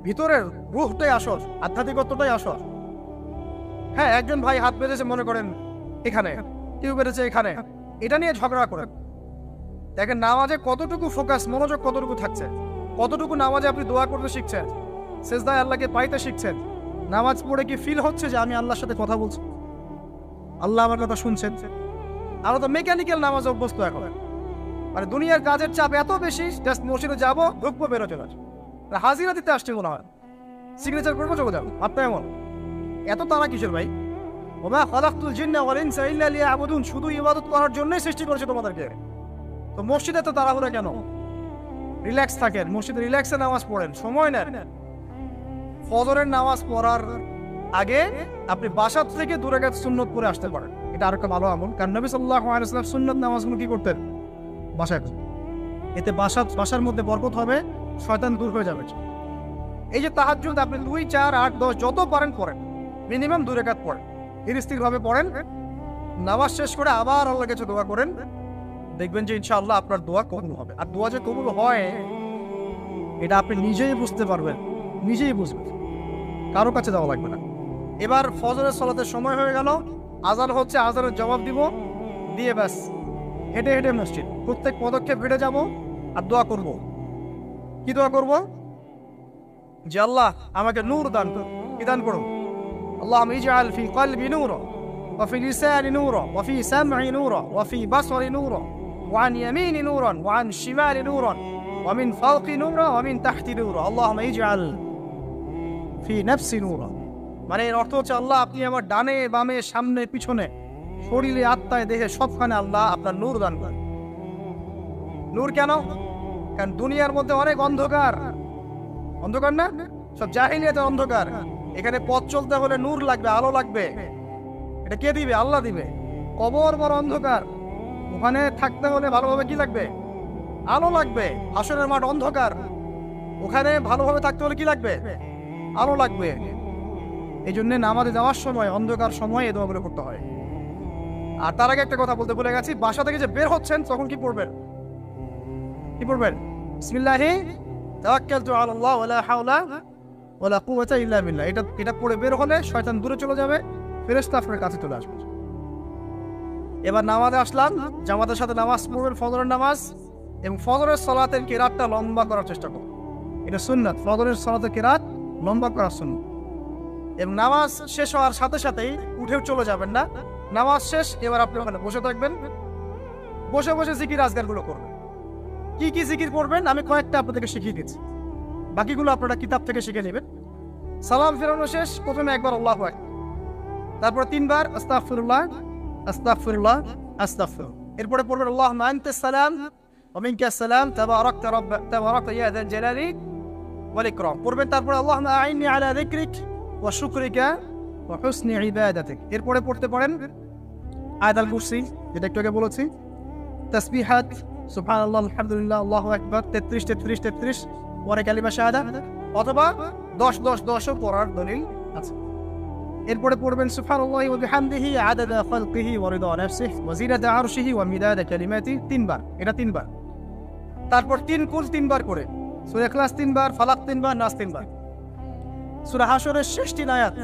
ভিতরের রূহটাই আসল, আধ্যাত্মিকত্বটাই আসল। হ্যাঁ, একজন ভাই হাত বেঁধেছে মনে করেন এখানে, কেউ বেঁধেছে এখানে, এটা নিয়ে ঝগড়া করেন। দেখেন নামাজে কতটুকু ফোকাস, মনোযোগ কতটুকু থাকছে, কতটুকু নামাজে আপনি দোয়া করতে শিখছেন, সেজদায় আল্লাহকে পাইতে শিখছেন। নামাজ পড়ে কি ফিল হচ্ছে যে আমি আল্লাহর সাথে কথা বলছি, আল্লাহ আমার কথা শুনছেন? আমরা তো মেকানিক্যাল নামাজ অভ্যস্ত এখন, মানে দুনিয়ার কাজের চাপ এত বেশি, জাস্ট মসজিদে যাবো, ঢুকবো, বেরো, চলে আসবো, হাজিরা দিতে আসছে মনে হয়, সিগনেচার করবো, চলে যাবো। আপনার এমন এত তারা কিসের ভাই? ওমা খালাকতুল জিন্না ওয়াল ইনসা ইল্লা লিয়াবুদুন, শুধু ইবাদত করার জন্যই সৃষ্টি করেছে তোমাদেরকে। তো মসজিদে তো তাড়াহুড়া কেন? রিল্যাক্স থাকেন, মসজিদে রিল্যাক্সে নামাজ পড়েন, সময় নেন। ফজরের নামাজ পড়ার আগে আপনি বাসা থেকে 2 রাকাত সুন্নত পড়ে আসতে পারেন, এটা আরেকটা ভালো আমল। কারণ নবী সাল্লাল্লাহু আলাইহি ওয়াসাল্লাম সুন্নত নামাজগুলো কি করতেন? বাসায়, এতে বাসার মধ্যে বরকত হবে, শয়তান দূর হয়ে যাবে। এই যে তাহাজ্জুদ আপনি 2, 4, 8, 10 যত পারেন পড়েন, মিনিমাম 2 রাকাত পড়েন, স্থিরভাবে পড়েন। নামাজ শেষ করে আবার আল্লাহর কাছে দোয়া করেন, দেখবেন যে ইনশাআল্লাহ আপনার দোয়া কবুল হবে। আর দোয়া যে কবুল হয় এটা আপনি নিজেই বুঝতে পারবেন, নিজেই বুঝবেন, কারো কাছে যাওয়া লাগবে না। এবার ফজরের সালাতের সময় হয়ে গেল, আজান হচ্ছে, আজানের জবাব দিব, দিয়ে ব্যাস হেঁটে হেঁটে মসজিদ, প্রত্যেক পদক্ষেপ হেঁটে যাব আর দোয়া করব। কি দোয়া করব? যে আল্লাহ আমাকে নূর দান করুন, কি দান করুন? আল্লাহুম্মা ইজআল ফি কলবি নূরা ওয়া ফি লিসানি নূরা ওয়া ফি সামঈ নূরা ওয়া ফি বাসরি নূরা ওয়া আন ইয়ামিনি নূরান ওয়া আন শিমালি নূরান ওয়া মিন ফাওকি নূরা ওয়া মিন তাহতি নূরা। আল্লাহুম্মা ইজআল ফি নাফসি নূরা মানে এর অর্থ হচ্ছে আল্লাহ আপনি আমার ডানে বামে সামনে পিছনে শরীরে আত্মায় দেহে সবখানে আল্লাহ আপনার নূর দান করেন। নূর কেন? কারণ দুনিয়ার মধ্যে অনেক অন্ধকার, অন্ধকার না, সব জাহিলিয়াতে অন্ধকার। এখানে পথ চলতে হলে নূর লাগবে, আলো লাগবে। এটা কে দিবে? আল্লাহ দিবে। কবর বড় অন্ধকার, ওখানে থাকতে হলে ভালোভাবে কি লাগবে? আলো লাগবে। হাসরের মাঠ অন্ধকার, ওখানে ভালোভাবে থাকতে হলে কি লাগবে? আলো লাগবে। এই জন্য নামাজে যাওয়ার সময় অন্ধকার সময় এই দোয়াগুলো করতে হয়। আর তার আগে একটা কথা বলতে ভুলে গেছি, বাসা থেকে যে বের হচ্ছেন তখন কি পড়বেন? কি পড়বেন? বিসমিল্লাহি তাওয়াক্কালতু আলাল্লাহ ওয়ালা হাওলা ওয়ালা কুওয়াতা ইল্লা বিল্লাহ। এটা পড়ে বের হলে শয়তান দূরে চলে যাবে, ফেরেশতা আপনার কাছে চলে আসবে। এবার নামাজে আসলাম, জামাতের সাথে নামাজ পড়বেন, ফজরের নামাজ, এবং ফজরের সালাতের কিরাতটা লম্বা করার চেষ্টা করুন। এটা সুন্নাত, ফজরের সালাতের কিরাত লম্বা করা সুন্নাত। এবং নামাজ শেষ হওয়ার সাথে সাথেই উঠেও চলে যাবেন না। নামাজ শেষ, এবার আপনি ওখানে বসে থাকবেন, বসে বসে জিকির আজকারগুলো করবেন। কি কি জিকির করবেন আমি কয়েকটা আপনাদেরকে শিখিয়ে দিচ্ছি, বাকিগুলো আপনারা কিতাব থেকে শিখে নেবেন। সালাম ফেরানো শেষ, প্রথমে একবার আল্লাহু আকবার, তারপর 3 বার আস্তাগফিরুল্লাহ আস্তাগফিরুল্লাহ আস্তাগফিরুল্লাহ। এরপরে পড়বেন আল্লাহুম্মা আনতাস সালাম ওয়া মিনকাস সালাম তাবারাকতা ইয়া যাল জালালি ওয়াল ইকরাম পড়বেন। তারপর আল্লাহুম্মা আইন্নি আলা যিকরিক ওয়া শুকরিকা ওয়া হুসনি ইবাদাতিক। এরপরে পড়তে পারেন আয়াতুল কুরসি, যেটা একটু আগে বলেছি, তাসবিহাত সুবহানাল্লাহ আলহামদুলিল্লাহ আল্লাহু আকবার 33 পরে কালিমা শাহাদা, অথবা 10-10-10ও পড়ার দলিল আছে। এরপরে পড়বেন সুবহানাল্লাহি ওয়া বিহামদিহি আদাদা খালকিহি ওয়া রিদা নাফসিহি ওয়া জিনাতা আরশিহি ওয়া মিদাদা কালিমাতিহি 3 বার, এটা 3 বার। তারপর 3 কুল 3 বার করে, সূরা ইখলাস 3 বার, ফালাক 3 বার, নাস 3 বার, সূরা হাশরের শেষ 3 আয়াত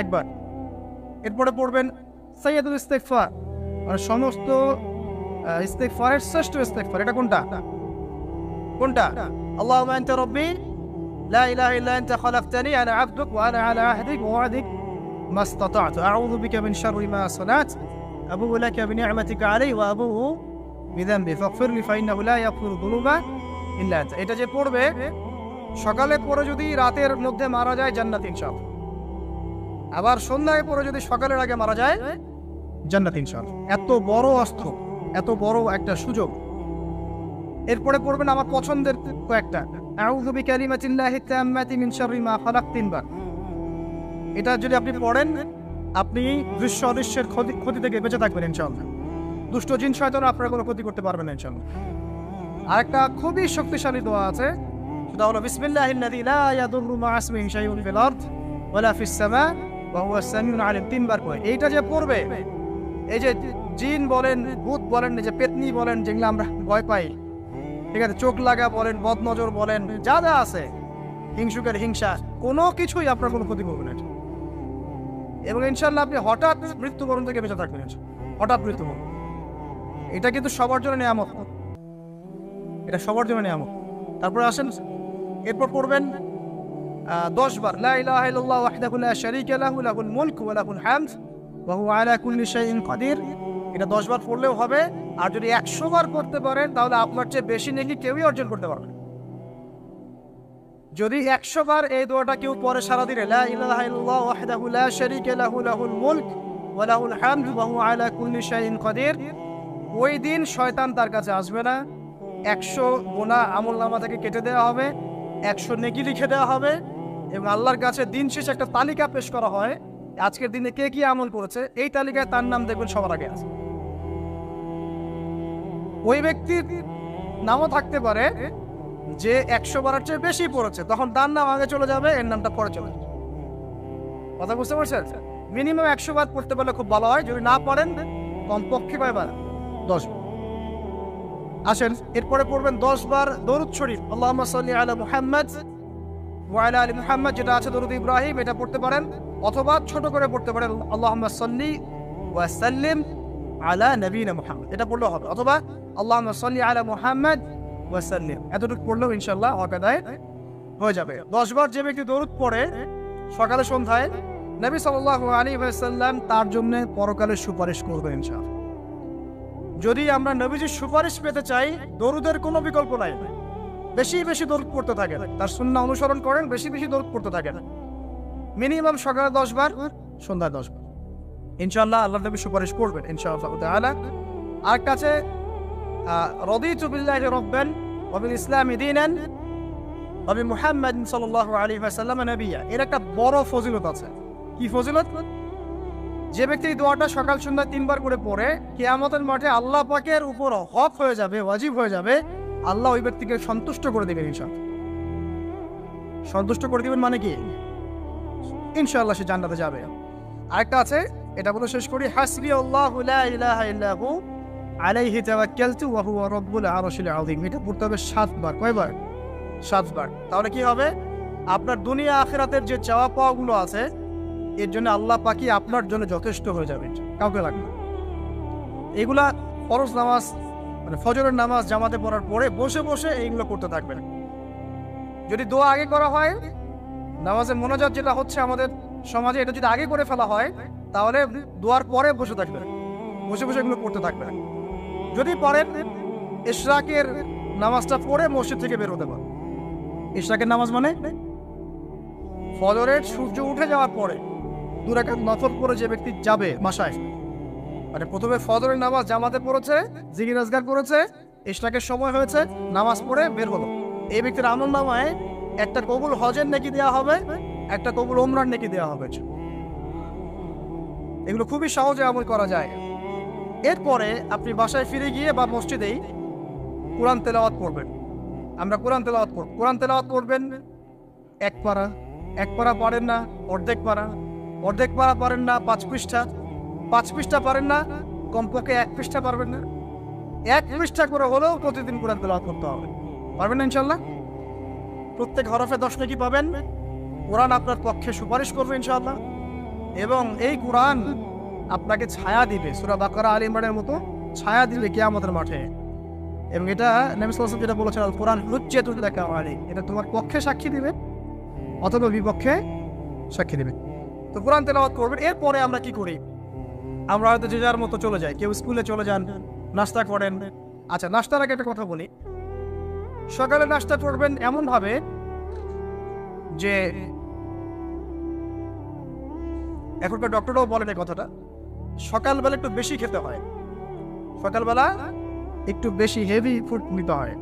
একবার। এরপরে পড়বেন সাইয়্যিদুল ইস্তিগফার, মানে সমস্ত ইস্তিগফারের শ্রেষ্ঠ ইস্তিগফার। এটা কোনটা? আল্লাহুম্মা আনতা রাব্বি লা ইলাহা ইল্লা আনতা খালাকতানি আনা আবদুক ওয়া আনা আলা আহদিক ওয়া ওয়া'দিক মাসতাতা'তু আউযু বিকা মিন শাররি মা সানাত আবুউ লাকা বিনি'মাতিকা আলাইহি ওয়া আবুউ বিযানবি ফাগফিরলি ফাইন্নাহু লা ইয়াগফিরু যুনুবা ইল্লা আনতা। এটা যে পড়বে সকালে পড়ে যদি রাতের মধ্যে মারা যায় জান্নাত ইনশাআল্লাহ, আবার সন্ধ্যায় পড়ে যদি সকালের আগে মারা যায় জান্নাত ইনশাআল্লাহ। এত বড় অস্ত্র, এত বড় একটা সুযোগ। এরপরে পড়বেন আমার পছন্দের কয়েকটা, আউযু বিকালিমাতিল্লাহি তাম্মাতি মিন শাররি মা খালাক 3 বার। এটা যদি আপনি পড়েন আপনি দৃশ্য অদৃশ্যের ক্ষতি থেকে বেঁচে থাকবেন ইনশাআল্লাহ। দুষ্ট জিন শয়তান আপনার কোনো ক্ষতি করতে পারবে না ইনশাআল্লাহ। আরেকটা খুবই শক্তিশালী দোয়া আছে, সেটা হলো বিসমিল্লাহিল্লাযী লা ইয়াদুররু মা ইসমিহি শাইউন ফিল আরদ ওয়ালা ফিস সামা ওয়া হুয়াস সামিউল আলিম 3 বার করে। এইটা যে পড়বে, এই যে জিন বলেন, ভূত বলেন, যে পেতনি বলেন, যেগুলো আমরা ভয় পাই, ঠিক আছে, চোখ লাগা বলেন, বদনজর বলেন, যা যা আছে, হিংসুকের হিংসা, কোনো কিছুই আপনার কোনো ক্ষতি করবে না। এবং ইনশাআল্লাহ আপনি হঠাৎ মৃত্যুবরণ থেকে বেঁচে থাকবেন, হঠাৎ মৃত্যুবরণ। এটা কিন্তু সবার জন্য নিয়ামত, এটা সবার জন্য নিয়ামত। তারপরে আসেন, এরপর পড়বেন 10 বার লা ইলাহা ইল্লাল্লাহ ওয়াহদাহু লা শারীকা লাহু লাহুল মুলকু ওয়া লাহুল হামদ ওয়া হুয়া আলা কুল্লি শাইইন কাদির। এটা 10 বার পড়লেও হবে। আর যদি 100 বার পড়তে পারেন তাহলে আপনার চেয়ে বেশি নেকি কেউই অর্জন করতে পারবে। যদি 100 বার এই দোয়াটা কেউ পড়ে সারা দিনে, লা ইলাহা ইল্লাল্লাহ ওয়াহদাহু লা শারীকা লাহু লাহুল মুলক ওয়া লাহুল হামদ ওয়া হুয়া আলা কুল্লি শাইইন কাদির, ওই দিন শয়তান তার কাছে আসবে না। 100 গুনাহ আমলনামা থেকে কেটে দেওয়া হবে, 100 নেকি লিখে দেওয়া হবে, এবং আল্লাহর কাছে দিন শেষে একটা তালিকা পেশ করা হয়, আজকের দিনে কে কি আমল করেছে, এই তালিকায় তার নাম দেখবেন সবার আগে আছে। ওই ব্যক্তির নামও থাকতে পারে যে 100 বারের চেয়ে বেশি পড়েছে, তখন তার নাম আগে চলে যাবে, এর নামটা পরে চলে যাবে। কথা বুঝতে পারছেন? মিনিমাম 100 বার পড়তে পারলে খুব ভালো হয়। যদি না পারেন কমপক্ষে কয়বার? 10 বার। আসেন, এরপরে পড়বেন 10 বার দরুদ শরীফ, আল্লাহুম্মা সাল্লি আলা মুহাম্মাদ ওয়া আলা আলি মুহাম্মাদ, যেটা আছে দরুদ ইব্রাহিম, এটা পড়তে পারেন, অথবা ছোট করে পড়তে পারেন আল্লাহুম্মা সাল্লি ওয়া সাল্লিম আলা নবিয়িনা মুহাম্মদ, এটা পড়লেও হবে, অথবা আল্লাহুম্মা সাল্লি আলা মুহাম্মাদ ওয়া সাল্লিম, এতটুকু পড়লেও ইনশাআল্লাহ হক আদায় হয়ে যাবে। 10 বার যে ব্যক্তি দরুদ পড়ে সকালে সন্ধ্যায়, নবী সাল্লাল্লাহু আলাইহি ওয়াসাল্লাম তার জন্য পরকালে সুপারিশ করবেন ইনশাআল্লাহ। যদি আমরা নবীজির সুপারিশ পেতে চাই, দরুদের কোনো বিকল্প নাই, বেশি বেশি দরুদ পড়তে থাকেন, তার সুন্নাহ অনুসরণ করেন, বেশি বেশি দরুদ পড়তে থাকেন। মিনিমাম সকালে 10 বার, সন্ধ্যায় 10 বার। ইনশাআল্লাহ আল্লাহ নবী সুপারিশ করবেন ইনশাআল্লাহ তাআলা। আর কাছে রাদিতু বিল্লাহি রাব্বান ওয়া বিল ইসলামি দীনান ওয়া বি মুহাম্মাদিন সাল্লাল্লাহু আলাইহি ওয়াসাল্লাম নবিয়্যা। এর একটা বড় ফজিলত আছে। কি ফজিলত? যে ব্যক্তি এই দোয়াটা সকাল সন্ধ্যা 3 বার করে পড়ে, কিয়ামতের মাঠে আল্লাহ পাকের উপর হক হয়ে যাবে, ওয়াজিব হয়ে যাবে, আল্লাহ ওই ব্যক্তিকে সন্তুষ্ট করে দেবেন ইনশাআল্লাহ। সন্তুষ্ট করে দিবেন মানে কি? ইনশাআল্লাহ সে জান্নাতে যাবে। আরেকটা আছে, এটা বলে শেষ করি, হাসবি আল্লাহু লা ইলাহা ইল্লাহু আলাইহি তাওয়াক্কালতু ওয়া হুয়া রাব্বুল আরশিল আযীম। এটা পড়তে হবে 7 বার। কয়বার? 7 বার। তাহলে কি হবে? আপনার দুনিয়া আখিরাতের যে চাওয়া পাওয়াগুলো আছে, এর জন্য আল্লাহ পাকই আপনার জন্য যথেষ্ট হয়ে যাবে, কাউকে লাগবে না। এগুলা ফরজ নামাজ মানে ফজরের নামাজ জামাতে পড়ার পরে বসে বসে এইগুলো করতে থাকবেন। যদি দোয়া আগে করা হয়, নামাজে মোনাজাত যেটা হচ্ছে আমাদের সমাজে, এটা যদি আগে করে ফেলা হয়, তাহলে দোয়ার পরে বসে থাকবেন, বসে বসে এগুলো করতে থাকবেন। যদি পারেন ইশরাকের নামাজটা পড়ে মসজিদ থেকে বের হতে পারেন। ইশরাকের নামাজ মানে ফজরের সূর্য উঠে যাওয়ার পরে 2 রাকাত নফল পড়ে যে ব্যক্তি যাবে বাসায়, মানে প্রথমে ফজরের নামাজ জামাতে পড়েছে, জিকির আজকার করেছে, ইশরাকের সময় হয়েছে, নামাজ পড়ে বের হলো, এই ব্যক্তির আমলনামায় একটা কবুল হজের নেকি দেওয়া হবে, একটা কবুল ওমরার নেকি দেওয়া হবে। এগুলো খুবই সহজে আমল করা যায়। এরপরে আপনি বাসায় ফিরে গিয়ে বা মসজিদেই কোরআন তেলাওয়াত করবেন। আমরা কোরআন তেলাওয়াত করব। কোরআন তেলাওয়াত করবেন 1 পারা, 1 পারা পারেন না অর্ধেক পারা, অর্ধেক পারা পারেন না 5 পৃষ্ঠা, 5 পৃষ্ঠা পারেন না কমপক্ষে 1 পৃষ্ঠা পারবেন না, 1 পৃষ্ঠা করে হলেও প্রতিদিন কোরআন তেলাওয়াত করতে হবে। পারবেন না ইনশাআল্লাহ? প্রত্যেক হরফে 10 নেকি পাবেন। কোরআন আপনার পক্ষে সুপারিশ করবে ইনশাআল্লাহ, এবং এই কোরআন আপনাকে ছায়া দিবে, সূরা বাকারা আলে ইমরানের মতো ছায়া দিবে কিয়ামতের মাঠে। এবং এটা নবী সাল্লাল্লাহু আলাইহি ওয়াসাল্লাম যেটা বলেছেন, আল কোরআন হুজ্জাতুল লাকা আলাইক, এটা তোমার পক্ষে সাক্ষী দিবে অথবা বিপক্ষে সাক্ষী দিবে। তো কোরআন তেলাওয়াত করবেন। এরপরে আমরা কি করি? আমরা হয়তো যে যার মতো চলে যাই, কেউ স্কুলে চলে যান, নাস্তা করেন। আচ্ছা, নাস্তার আগে একটা কথা বলি। সকালে নাস্তা করবেন এমন ভাবে যে, এখনকার ডক্টররাও বলেন এই কথাটা, সকালবেলা একটু বেশি খেতে হয়, সকালবেলা একটু বেশি হেভি ফুড নিতে হয়,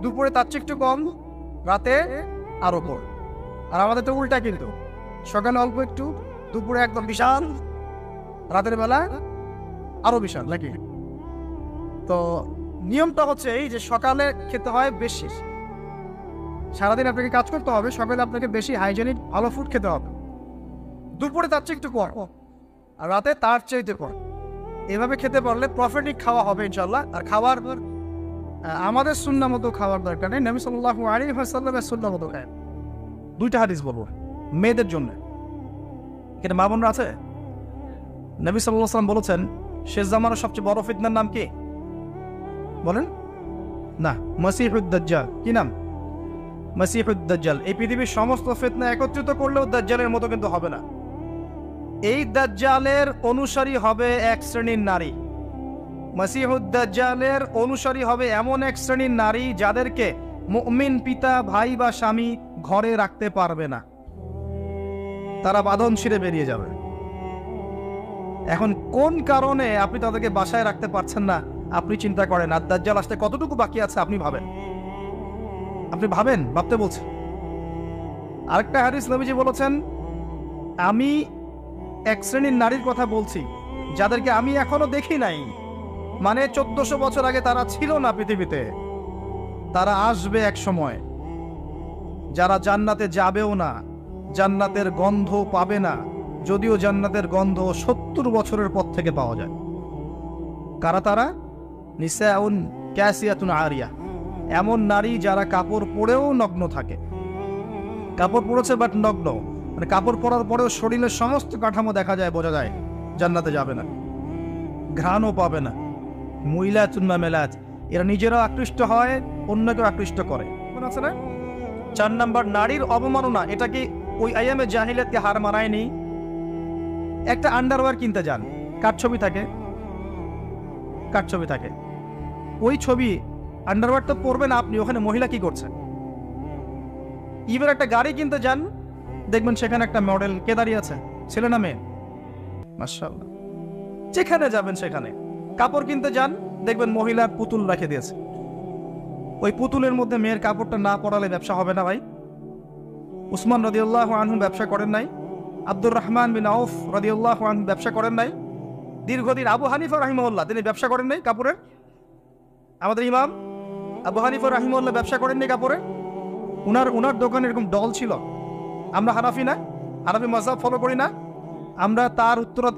দুপুরে তার চেয়ে একটু কম, রাতে আরো কম। আর আমাদের তো উল্টা, কিন্তু সকালে অল্প একটু, দুপুরে একদম বিশাল, রাতের বেলা আরো বিশাল, নাকি? তো নিয়মটা হচ্ছে এই যে সকালে খেতে হয় বেশি, সারাদিন আপনাকে কাজ করতে হবে, সকালে আপনাকে বেশি হাইজেনিক ভালো ফুড খেতে হবে, দুপুরে তার চেয়ে একটু কম, আর রাতে তার চেয়ে কম। এভাবে খেতে পারলে প্রফিটিক খাওয়া হবে ইনশাল্লাহ। আর খাবার আমাদের সুন্নাহ মতো খাওয়ার দরকার নেই, নবী সাল্লাল্লাহু আলাইহি ওয়াসাল্লামের সুন্নাহ মতো খায়। 2টা হাদিস বলবো মেয়েদের জন্য। এখানে মা বোনরা আছে? নবী সাল্লাল্লাহু আলাইহি ওয়াসাল্লাম বলেছেন, শেষ জামানার সবচেয়ে বড় ফিতনার নাম কি বলেন? না, মাসিহুদ দাজ্জাল। কি নাম? মাসিহুদ দাজ্জাল। এই পৃথিবীর সমস্ত ফিতনা একত্রিত করলেও দাজ্জালের মতো কিন্তু হবে না। এই দাজ্জালের অনুসারী হবে এক শ্রেণীর নারী। মাসিহুদ দাজ্জালের অনুসারী হবে এমন এক শ্রেণীর নারী যাদেরকে মুমিন পিতা, ভাই বা স্বামী ঘরে রাখতে পারবে না, তারা বাঁধন ছিঁড়ে বেরিয়ে যাবে। এখন কোন কারণে আপনি তাদেরকে বাসায় রাখতে পারছেন না, আপনি চিন্তা করেন। আর দাজ্জাল আসতে কতটুকু বাকি আছে আপনি ভাবেন, ভাবতে বলছেন। আরেকটা হাদিস নবীজি বলেছেন, আমি এক শ্রেণীর নারীর কথা বলছি যাদেরকে আমি এখনো দেখি নাই, মানে 1400 বছর আগে তারা ছিল না পৃথিবীতে, তারা আসবে এক সময়, যারা জান্নাতে যাবেও না, জান্নাতের গন্ধ পাবে না, যদিও জান্নাতের গন্ধ 70 বছরের পর থেকে পাওয়া যায়। কারা তারা? নিসাউন কাসিয়াতুন আরিয়া, এমন নারী যারা কাপড় পরেও নগ্ন থাকে, কাপড় পরেছে বাট নগ্ন, মানে কাপড় পরার পরেও শরীরের সমস্ত কাঠামো দেখা যায়, বোঝা যায় জান্নাতে যাবে না, ঘ্রাণও পাবে না। মুইলাতুন মামেলাত, এরা নিজেরাও আকৃষ্ট হয়, অন্যকেও আকৃষ্ট করে, মনে আছে না? 4 নাম্বার, নারীর অবমাননা। এটা কি ওই আইয়ামে জাহিলিয়াতকে হার মানায়নি? একটা আন্ডারওয়্যার কিনতে যান, কার ছবি থাকে? কার ছবি থাকে? ওই ছবি আন্ডারওয়্যার তো পরবেন আপনি, ওখানে মহিলা কি করছে? এবার একটা গাড়ি কিনতে যান, দেখবেন সেখানে একটা মডেল কে দাঁড়িয়ে আছে, ছেলে না মেয়ে? মাশাআল্লাহ। যেখানে যাবেন সেখানে কাপড় কিনতে যান, দেখবেন মহিলার পুতুল রেখে দিয়েছে। ওই পুতুলের মধ্যে মেয়ের কাপড়টা না পরালে ব্যবসা হবে না ভাই। উসমান রাদিয়াল্লাহু আনহু ব্যবসা করেন নাই? আব্দুর রহমান বিন আউফ রাদিয়াল্লাহু আনহু ব্যবসা করেন নাই? দীর্ঘদিন আবু হানিফা রাহিমাহুল্লাহ তিনি ব্যবসা করেন নাই কাপড়ের? আমাদের ইমাম আবু হানিফা রাহিমাহুল্লাহ ব্যবসা করেননি কাপড়ের? উনার দোকানে এরকম ডল ছিল। আমরা হানাফি না, হানাফি মাযহাব ফলো করি না, আমরা তার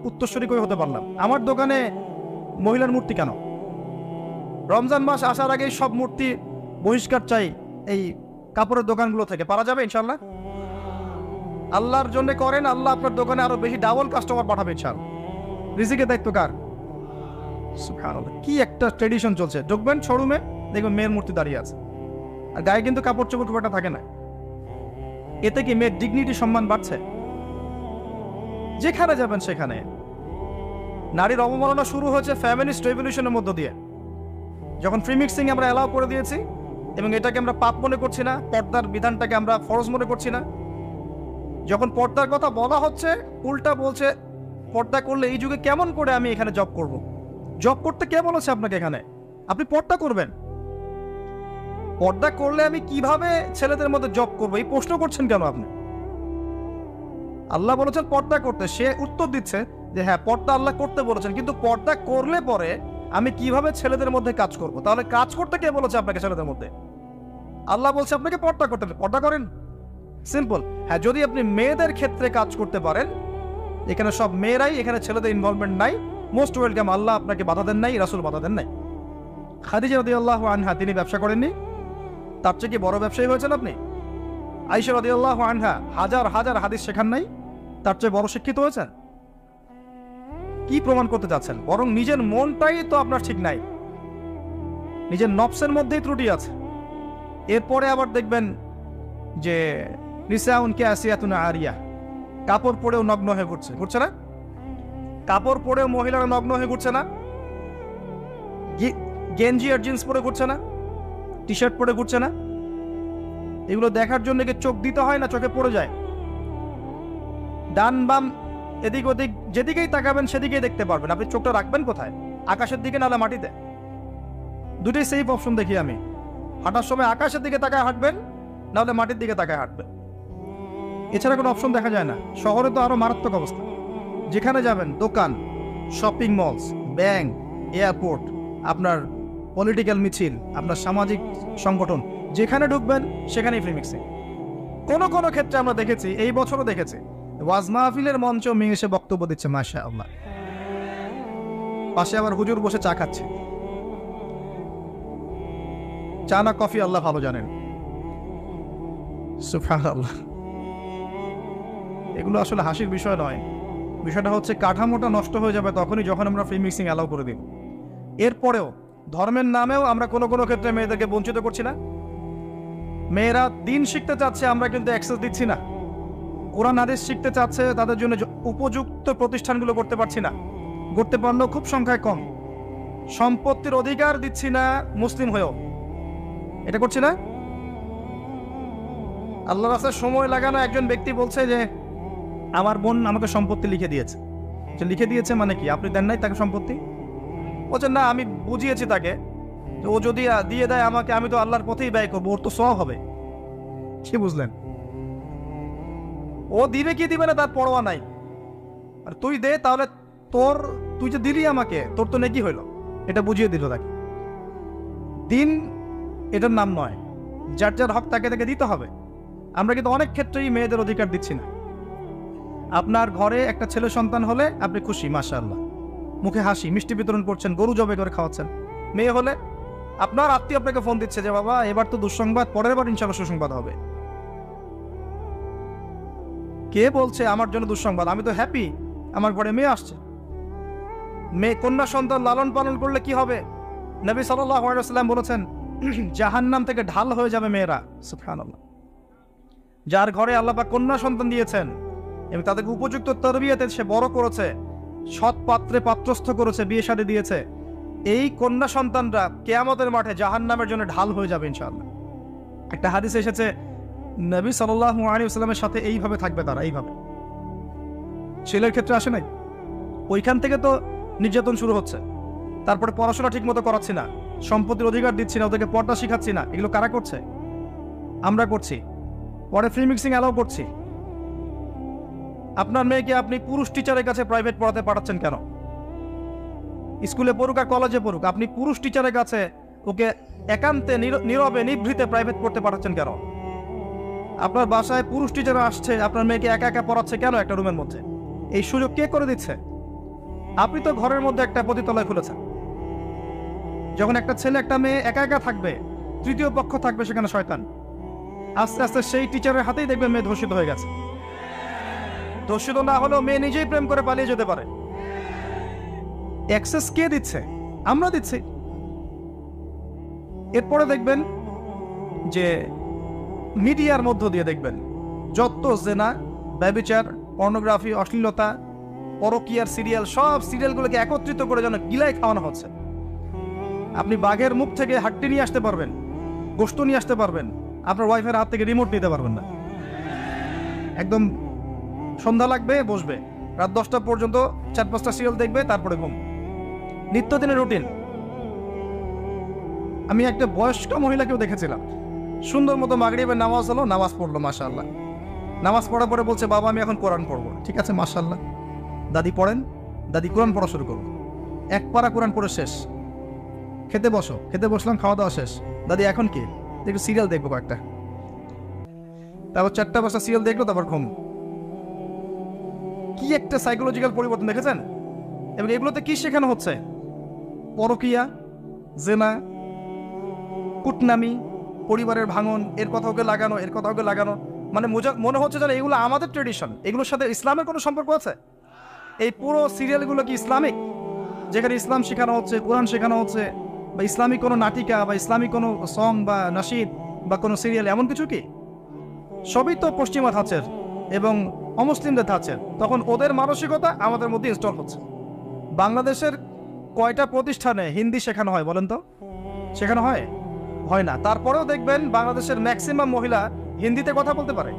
উত্তরসূরি কই হতে পারলাম? আমার দোকানে মহিলার মূর্তি কেন? রমজান মাস আসার আগেই সব মূর্তি বহিষ্কার চাই এই কাপড়ের দোকানগুলো থেকে। পারা যাবে ইনশাল্লাহ? আল্লাহর জন্য করেন, আল্লাহ আপনার দোকানে আরো বেশি ডাবল কাস্টমার পাঠাবে ইনশাআল্লাহ। রিজিকের দায়িত্ব কার? সুবহানাল্লাহ। কি একটা ট্রেডিশন চলছে, ঢুকবেন শোরুমে দেখবেন মেয়ের মূর্তি দাঁড়িয়ে আছে, আর গায়ে কিন্তু কাপড় চোপড় খুব একটা থাকে না। এতে কি মেয়ের ডিগনিটি সম্মান বাড়ছে? যেখানে যাবেন সেখানে নারীর অবমাননা শুরু হয়েছে ফ্যামিলিস্ট রেভলিউশনের মধ্য দিয়ে। যখন ফ্রি মিক্সিং আমরা অ্যালাউ করে দিয়েছি এবং এটাকে আমরা পাপ মনে করছি না, পর্দার বিধানটাকে আমরা ফরজ মনে করছি না, যখন পর্দার কথা বলা হচ্ছে উল্টা বলছে পর্দা করলে এই যুগে কেমন করে আমি এখানে জব করব? জব করতে কে বলেছে আপনাকে? এখানে আপনি পর্দা করবেন, পর্দা করলে আমি কিভাবে ছেলেদের মধ্যে জব করবো এই প্রশ্ন করছেন কেন আপনি? আল্লাহ বলেছেন পর্দা করতে, সে উত্তর দিচ্ছে যে হ্যাঁ পর্দা আল্লাহ করতে বলেছেন, কিন্তু পর্দা করলে পরে আমি কিভাবে ছেলেদের মধ্যে কাজ করব? তাহলে কাজ করতে কে বলেছে আপনাকে ছেলেদের মধ্যে? আল্লাহ বলছে আপনাকে পর্দা করতে, পর্দা করেন। সিম্পল। হ্যাঁ, যদি আপনি মেয়েদের ক্ষেত্রে কাজ করতে পারেন, এখানে সব মেয়েরাই, এখানে ছেলেদের ইনভলভমেন্ট নাই, মোস্ট ওয়েলকাম। আল্লাহ আপনাকে বাধা দেন নাই, রাসূল বাধা দেন নাই। খাদিজা রাদিয়াল্লাহু আনহা তিনি ব্যবসা করেননি? তার চেয়ে কি বড় ব্যবসায়ী হয়েছেন আপনি? আয়েশা রাদিয়াল্লাহু আনহা হাজার হাজার হাদিস শেখান নাই? তার চেয়ে বড় শিক্ষিত হয়েছেন? কি প্রমাণ করতে যাচ্ছেন? বরং নিজের মনটাই তো আপনার ঠিক নাই, নিজের নফসের মধ্যেই ত্রুটি আছে। এরপরে আবার দেখবেন যে নিসাউন কাসিয়াতুন আরিয়া, কাপড় পরেও নগ্ন হয়ে ঘুরছে না? কাপড় পরেও মহিলারা নগ্ন হয়ে ঘুরছে না? গেঞ্জি আর জিন্স পরে ঘুরছে না? টি শার্ট পরে ঘুরছে না? এগুলো দেখার জন্য কি চোখ দিতে হয় না? চোখে পড়ে যায়। ডান বাম এদিক ওদিক যেদিকেই তাকাবেন সেদিকেই দেখতে পারবেন। আপনি চোখটা রাখবেন কোথায়? আকাশের দিকে নাহলে মাটিতে? দুটোই সেফ অপশন দেখি আমি। হাঁটার সময় আকাশের দিকে তাকায় হাঁটবেন, নাহলে মাটির দিকে তাকায় হাঁটবেন, এছাড়া কোনো অপশন দেখা যায় না। শহরে তো আরো মারাত্মক অবস্থা। যেখানে যাবেন, দোকান, শপিং মলস, ব্যাংক, এয়ারপোর্ট, আপনার পলিটিক্যাল মিছিল, আপনার সামাজিক সংগঠন, যেখানে ঢুকবেন সেখানেই ফ্রি মিক্সিং। কোনো কোনো ক্ষেত্রে আমরা দেখেছি, এই বছরও দেখেছি, ওয়াজ মাহফিলের মঞ্চ মেয়ে এসে বক্তব্য দিচ্ছে, মাশাআল্লাহ, পাশে আবার হুজুর বসে চা খাচ্ছে। চা না কফি আল্লাহ ভালো জানেন। সুবহানাল্লাহ। এগুলো আসলে হাসির বিষয় নয়। বিষয়টা হচ্ছে কাঠামোটা নষ্ট হয়ে যাবে তখনই যখন আমরা ফ্রি মিক্সিং অ্যালাউ করে দিব। এরপরেও ধর্মের নামেও আমরা কোনো কোনো ক্ষেত্রে মেয়েদেরকে বঞ্চিত করছি না। মেয়েরা দিন শিখতে চাচ্ছে, আমরা কিন্তু অ্যাক্সেস দিচ্ছি না। কোরআন হাদিস শিখতে চাচ্ছে, তাদের জন্য উপযুক্ত প্রতিষ্ঠানগুলো করতে পারছি না, করতে পারলেও খুব সংখ্যায় কম। সম্পত্তির অধিকার দিচ্ছি না মুসলিম হয়েও, এটা করছি না। আল্লাহ রাস্তায় সময় লাগানো একজন ব্যক্তি বলছে যে আমার বোন আমাকে সম্পত্তি লিখে দিয়েছে। লিখে দিয়েছে মানে কি? আপনি দেন নাই তাকে সম্পত্তি? বলছেন না, আমি বুঝিয়েছি তাকে, ও যদি দিয়ে দেয় আমাকে, আমি তো আল্লাহর পথেই ব্যয় করবো, ওর তো সওয়াব হবে। কি বুঝলেন? ও দিবে কি দিবে না তার পরোয়া নাই, আর তুই দে, তাহলে তুই যে দিলি আমাকে, তোর তো নেকি হইল, এটা বুঝিয়ে দিল তাকে। দিন এটার নাম নয়। যার যার হক তাকে তাকে দিতে হবে। আমরা কিন্তু অনেক ক্ষেত্রেই মেয়েদের অধিকার দিচ্ছি না। আপনার ঘরে একটা ছেলে সন্তান হলে আপনি খুশি, মাশাআল্লাহ, মুখে হাসি, মিষ্টি বিতরণ করছেন, গরু জবাই করে খাওয়াচ্ছেন। মেয়ে হলে আপনার আত্মীয় আপনাকে ফোন দিচ্ছে যে বাবা এবার তো দুঃসংবাদ, পরের বার ইনশাআল্লাহ সুসংবাদ হবে। কে বলছে আমার জন্য দুঃসংবাদ? আমি তো হ্যাপি, আমার ঘরে মেয়ে আসছে। মেয়ে কন্যা সন্তান লালন পালন করলে কি হবে? নবী সাল্লাল্লাহু আলাইহি ওয়াসাল্লাম বলেছেন জাহান্নাম থেকে ঢাল হয়ে যাবে মেয়েরা। সুবহানাল্লাহ। যার ঘরে আল্লাহ পাক কন্যা সন্তান দিয়েছেন এবং তাদেরকে উপযুক্ত তরবিয়তে সে বড় করেছে, সৎ পাত্রে পাত্রস্থ করেছে, বিয়ে শাদী দিয়েছে, এই কন্যা সন্তানরা কিয়ামতের মাঠে জাহান্নামের জন্য ঢাল হয়ে যাবে ইনশাআল্লাহ। একটা হাদিসে এসেছে নবী সাল্লাল্লাহু আলাইহি ওয়াসাল্লামের সাথে এইভাবে থাকবে তারা, এইভাবে। ছেলের ক্ষেত্রে আসে নাই? ওইখান থেকে তো নির্যাতন শুরু হচ্ছে। তারপরে পড়াশোনা ঠিক মতো করাচ্ছি না, সম্পত্তির অধিকার দিচ্ছি না, ওদেরকে পর্দা শিখাচ্ছি না। এগুলো কারা করছে? আমরা করছি। পরে ফ্রি মিক্সিং অ্যালাউ করছি। আপনার মেয়েকে আপনি পুরুষ টিচারের কাছে প্রাইভেট পড়াতে পাঠাচ্ছেন কেন? স্কুলে পড়ুক আর কলেজে পড়ুক, আপনি পুরুষ টিচারের কাছে ওকে একান্তে নীরবে নিভৃতে প্রাইভেট পড়তে পাঠাচ্ছেন কেন? আপনার বাসায় পুরুষ টিচার আসছে, আপনার মেয়েকে একা একা পড়াচ্ছে কেন একটা রুমের মধ্যে? এই সুযোগ কে করে দিচ্ছে? আপনি তো ঘরের মধ্যে একটা পতিতলয় খুলেছেন। যখন একটা ছেলে একটা মেয়ে একা একা থাকবে, তৃতীয় পক্ষ থাকবে সেখানে শয়তান। আস্তে আস্তে সেই টিচারের হাতেই দেখবে মেয়ে ধর্ষিত হয়ে গেছে। ধর্ষিত না হলেও মেয়ে নিজেই প্রেম করে পালিয়ে যেতে পারে। অ্যাক্সেস কে দিচ্ছে? আমরা দিচ্ছি। এরপরে দেখবেন যে মিডিয়ার মধ্য দিয়ে দেখবেন যত জেনা, ব্যভিচার, পর্নোগ্রাফি, অশ্লীলতা, পরকীয়ার সিরিয়াল, সব সিরিয়ালগুলোকে একত্রিত করে যেন গিলায় খাওয়ানো হচ্ছে। আপনি বাঘের মুখ থেকে হাড্ডি নিয়ে আসতে পারবেন, গোশত নিয়ে আসতে পারবেন, আপনার ওয়াইফের হাত থেকে রিমোট নিতে পারবেন না। একদম সন্ধ্যা লাগবে, বসবে, রাত 10টা পর্যন্ত 4-5টা সিরিয়াল দেখবে, তারপরে ঘুম। নিত্যদিনের রুটিন। আমি একটা বয়স্ক মহিলাকেও দেখেছিলাম, সুন্দর মতো মাগরিবের নামাজ হলো, নামাজ পড়লো, মাশাআল্লাহ। নামাজ পড়ার পরে বলছে, বাবা আমি এখন কোরআন পড়বো। ঠিক আছে, মাশাআল্লাহ, দাদি পড়েন। দাদি কোরআন পড়া শুরু করবো। এক পারা কোরআন পড়ে শেষ। খেতে বসো, খেতে বসলাম, খাওয়া দাওয়া শেষ। দাদি এখন কি? একটু সিরিয়াল দেখবো কয়েকটা। তারপর 4টা-5টা সিরিয়াল দেখলো, তারপর ঘুম। কি একটা সাইকোলজিক্যাল পরিবর্তন দেখেছেন? এবং এগুলোতে কি শেখানো হচ্ছে? পরকীয়া, জেনা, কুটনামি, পরিবারের ভাঙন, এর কথা ওকে লাগানো, এর কথা ওকে লাগানো। মানে মনে হচ্ছে যেন এগুলো আমাদের ট্রেডিশন, এগুলোর সাথে ইসলামের কোনো সম্পর্ক আছে? এই পুরো সিরিয়ালগুলো কি ইসলামিক? যেখানে ইসলাম শেখানো হচ্ছে, কোরআন শেখানো হচ্ছে, বা ইসলামিক কোনো নাটিকা বা ইসলামিক কোনো সং বা নাশিদ বা কোনো সিরিয়াল, এমন কিছু কি? সবই তো পশ্চিমা ধাঁচের এবং অমুসলিমদের ধাঁচের। তখন ওদের মানসিকতা আমাদের মধ্যে ইনস্টল হচ্ছে। বাংলাদেশের কয়টা প্রতিষ্ঠানে হিন্দি শেখানো হয় বলেন তো? শেখানো হয়? হয় না। তারপরেও দেখবেন বাংলাদেশের ম্যাক্সিমাম মহিলা হিন্দিতে কথা বলতে পারে,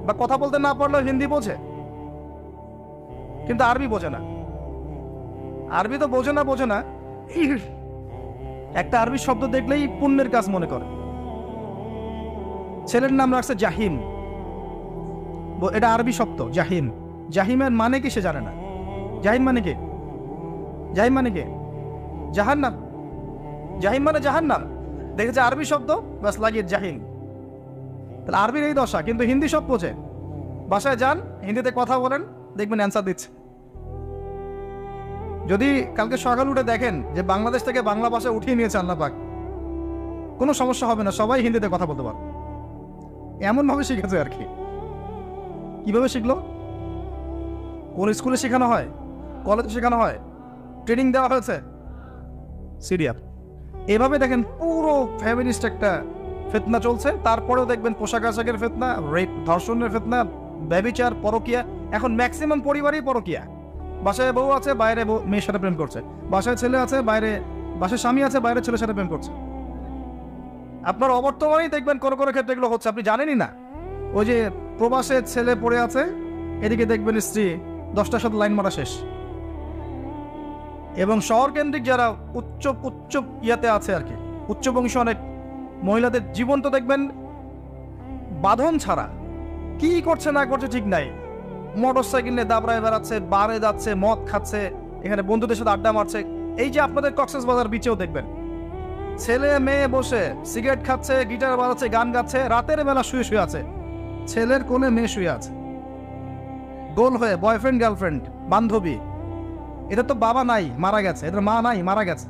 বা কথা বলতে না পারলেও হিন্দি বোঝে, কিন্তু আরবি বোঝে না। আরবি তো বোঝে না, একটা আরবি শব্দ দেখলেই পুণ্যের কাজ মনে করে। ছেলের নাম রাখছে জাহিম, এটা আরবি শব্দ জাহিম। জাহিমের মানে কি সে জানে না। জাহিম মানে কি? জাহিম মানে কি? জাহান্নাম। জাহিম মানে জাহান্নাম। দেখেছে আরবি শব্দ, বাস লাগিয়ে জাহিম। তাহলে আরবির এই দশা, কিন্তু হিন্দি সব বোঝে। বাসায় যান, হিন্দিতে কথা বলেন, দেখবেন অ্যান্সার দিচ্ছে। যদি কালকে সকাল উঠে দেখেন যে বাংলাদেশ থেকে বাংলা ভাষা উঠিয়ে নিয়েছে আল্লাহ পাক, কোনো সমস্যা হবে না, সবাই হিন্দিতে কথা বলতে পারে। এমনভাবে শিখেছে আর কি। কিভাবে শিখলো? কোন স্কুলে শেখানো হয়? কলেজে শেখানো হয়? ট্রেনিং দেওয়া হয়েছে? সিরিয়াল। এভাবে দেখেন পুরো ফ্যামিলিস্ট একটা ফিতনা চলছে। তারপরেও দেখবেন পোশাক আশাকের ফিতনা, রেপ, ধর্ষণের ফিতনা, ব্যভিচার, পরকীয়া। এখন ম্যাক্সিমাম পরিবারই পরকীয়া। বাসায় বউ আছে, বাইরে মেয়ের সাথে প্রেম করছে। বাসায় ছেলে আছে, বাসায় স্বামী আছে, বাইরে ছেলের সাথে প্রেম করছে। আপনার অবর্তমানেই দেখবেন কোনো কোনো ক্ষেত্রে এগুলো হচ্ছে, আপনি জানেনই না। ওই যে প্রবাসে ছেলে পড়ে আছে, এদিকে দেখবেন স্ত্রী 10টার সাথে লাইন মারা শেষ। এবং শহর কেন্দ্রিক যারা উচ্চ ইয়াতে আছে আর কি, উচ্চবংশী অনেক মহিলাদের জীবন তো দেখবেন বাঁধন ছাড়া। কি করছে না করছে ঠিক নাই। মোটর সাইকেল নিয়ে দাবড়ায় বেড়াচ্ছে, বারে যাচ্ছে, মদ খাচ্ছে, এখানে বন্ধুদের সাথে আড্ডা মারছে। এই যে আপনাদের কক্সবাজার বিচেও দেখবেন ছেলে মেয়ে বসে সিগারেট খাচ্ছে, গিটার বাজাচ্ছে, গান গাচ্ছে, রাতের বেলা শুয়ে আছে, ছেলের কোলে মেয়ে শুয়ে আছে, গোল হয়ে বয়ফ্রেন্ড গার্লফ্রেন্ড বান্ধবী। এদের তো বাবা নাই, মারা গেছে। এদের মা নাই, মারা গেছে।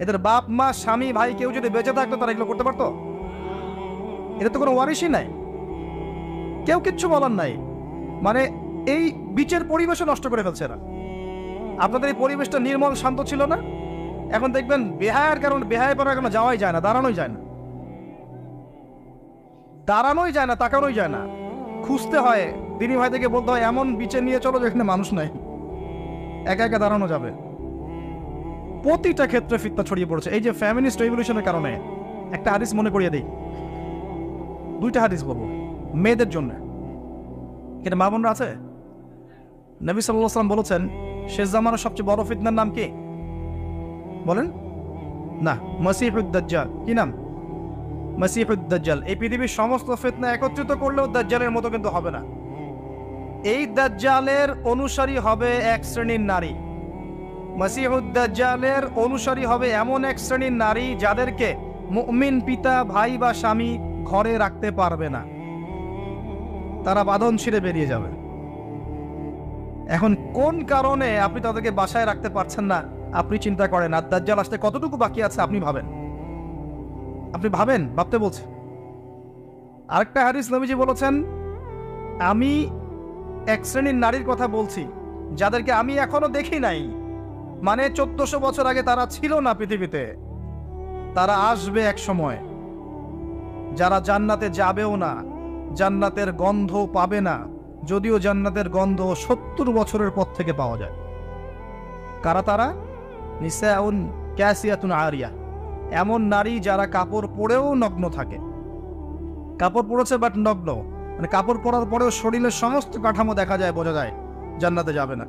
এদের বাপ মা স্বামী ভাই কেউ যদি বেঁচে থাকতো তারা এগুলো করতে পারতো? এদের তো কোনো ওয়ারিশই নাই, কেউ কিচ্ছু বলার নাই। মানে এই বিচের পরিবেশও নষ্ট করে ফেলছে এরা। আপনাদের এই পরিবেশটা নির্মল শান্ত ছিল না? এখন দেখবেন বেহায়ের কারণে, বেহায় পড়ার কারণে যাওয়াই যায় না, দাঁড়ানোই যায় না, তাকানোই যায় না। খুঁজতে হয়, দিনী ভাই থেকে বলতে হয় এমন বিচে নিয়ে চলো যেখানে মানুষ নাই, একা একা দাঁড়ানো যাবে। প্রতিটা ক্ষেত্রে ফিতনা ছড়িয়ে পড়েছে এই যে ফ্যামিনিস্ট রেভলিউশনের কারণে। একটা হাদিস মনে করিয়ে দিই, দুইটা হাদিস বলবো মেয়েদের জন্য। কিন্তু মা বোনরা আছে? নবী সাল্লাল্লাহু আলাইহি ওয়াসাল্লাম বলেছেন শেষ জামানার সবচেয়ে বড় ফিতনার নাম কি বলেন? না, মাসিহুদ দাজ্জাল। কি নাম? মাসিহুদ দাজ্জাল। এই পৃথিবীর সমস্ত ফিতনা একত্রিত করলেও দাজ্জালের মতো কিন্তু হবে না। এই দাজ্জালের অনুসারী হবে এক শ্রেণীর নারী। মাসিহুদ দাজ্জালের অনুসারী হবে এমন এক শ্রেণীর নারী যাদেরকে মুমিন পিতা, ভাই বা স্বামী ঘরে রাখতে পারবে না, তারা বাঁধন ছিঁড়ে বেরিয়ে যাবে। এখন কোন কারণে আপনি তাদেরকে বাসায় রাখতে পারছেন না আপনি চিন্তা করেন, আর দাজ্জাল আসতে কতটুকু বাকি আছে আপনি ভাবেন। ভাবতে বলছে। আরেকটা হাদিস নবীজি বলেছেন, আমি এক শ্রেণীর নারীর কথা বলছি যাদেরকে আমি এখনো দেখি নাই, মানে 1400 বছর আগে তারা ছিল না পৃথিবীতে, তারা আসবে এক সময়, যারা জান্নাতে যাবেও না, জান্নাতের গন্ধ পাবে না, যদিও জান্নাতের গন্ধ 70 বছরের পর থেকে পাওয়া যায়। কারা তারা? নিসাউন কাসিয়াতুন আরিয়া, এমন নারী যারা কাপড় পরেও নগ্ন থাকে। কাপড় পরেছে বাট নগ্ন, মানে কাপড় পরার পরেও শরীরের সমস্ত কাঠামো দেখা যায়, বোঝা যায় জান্নাতে যাবে না,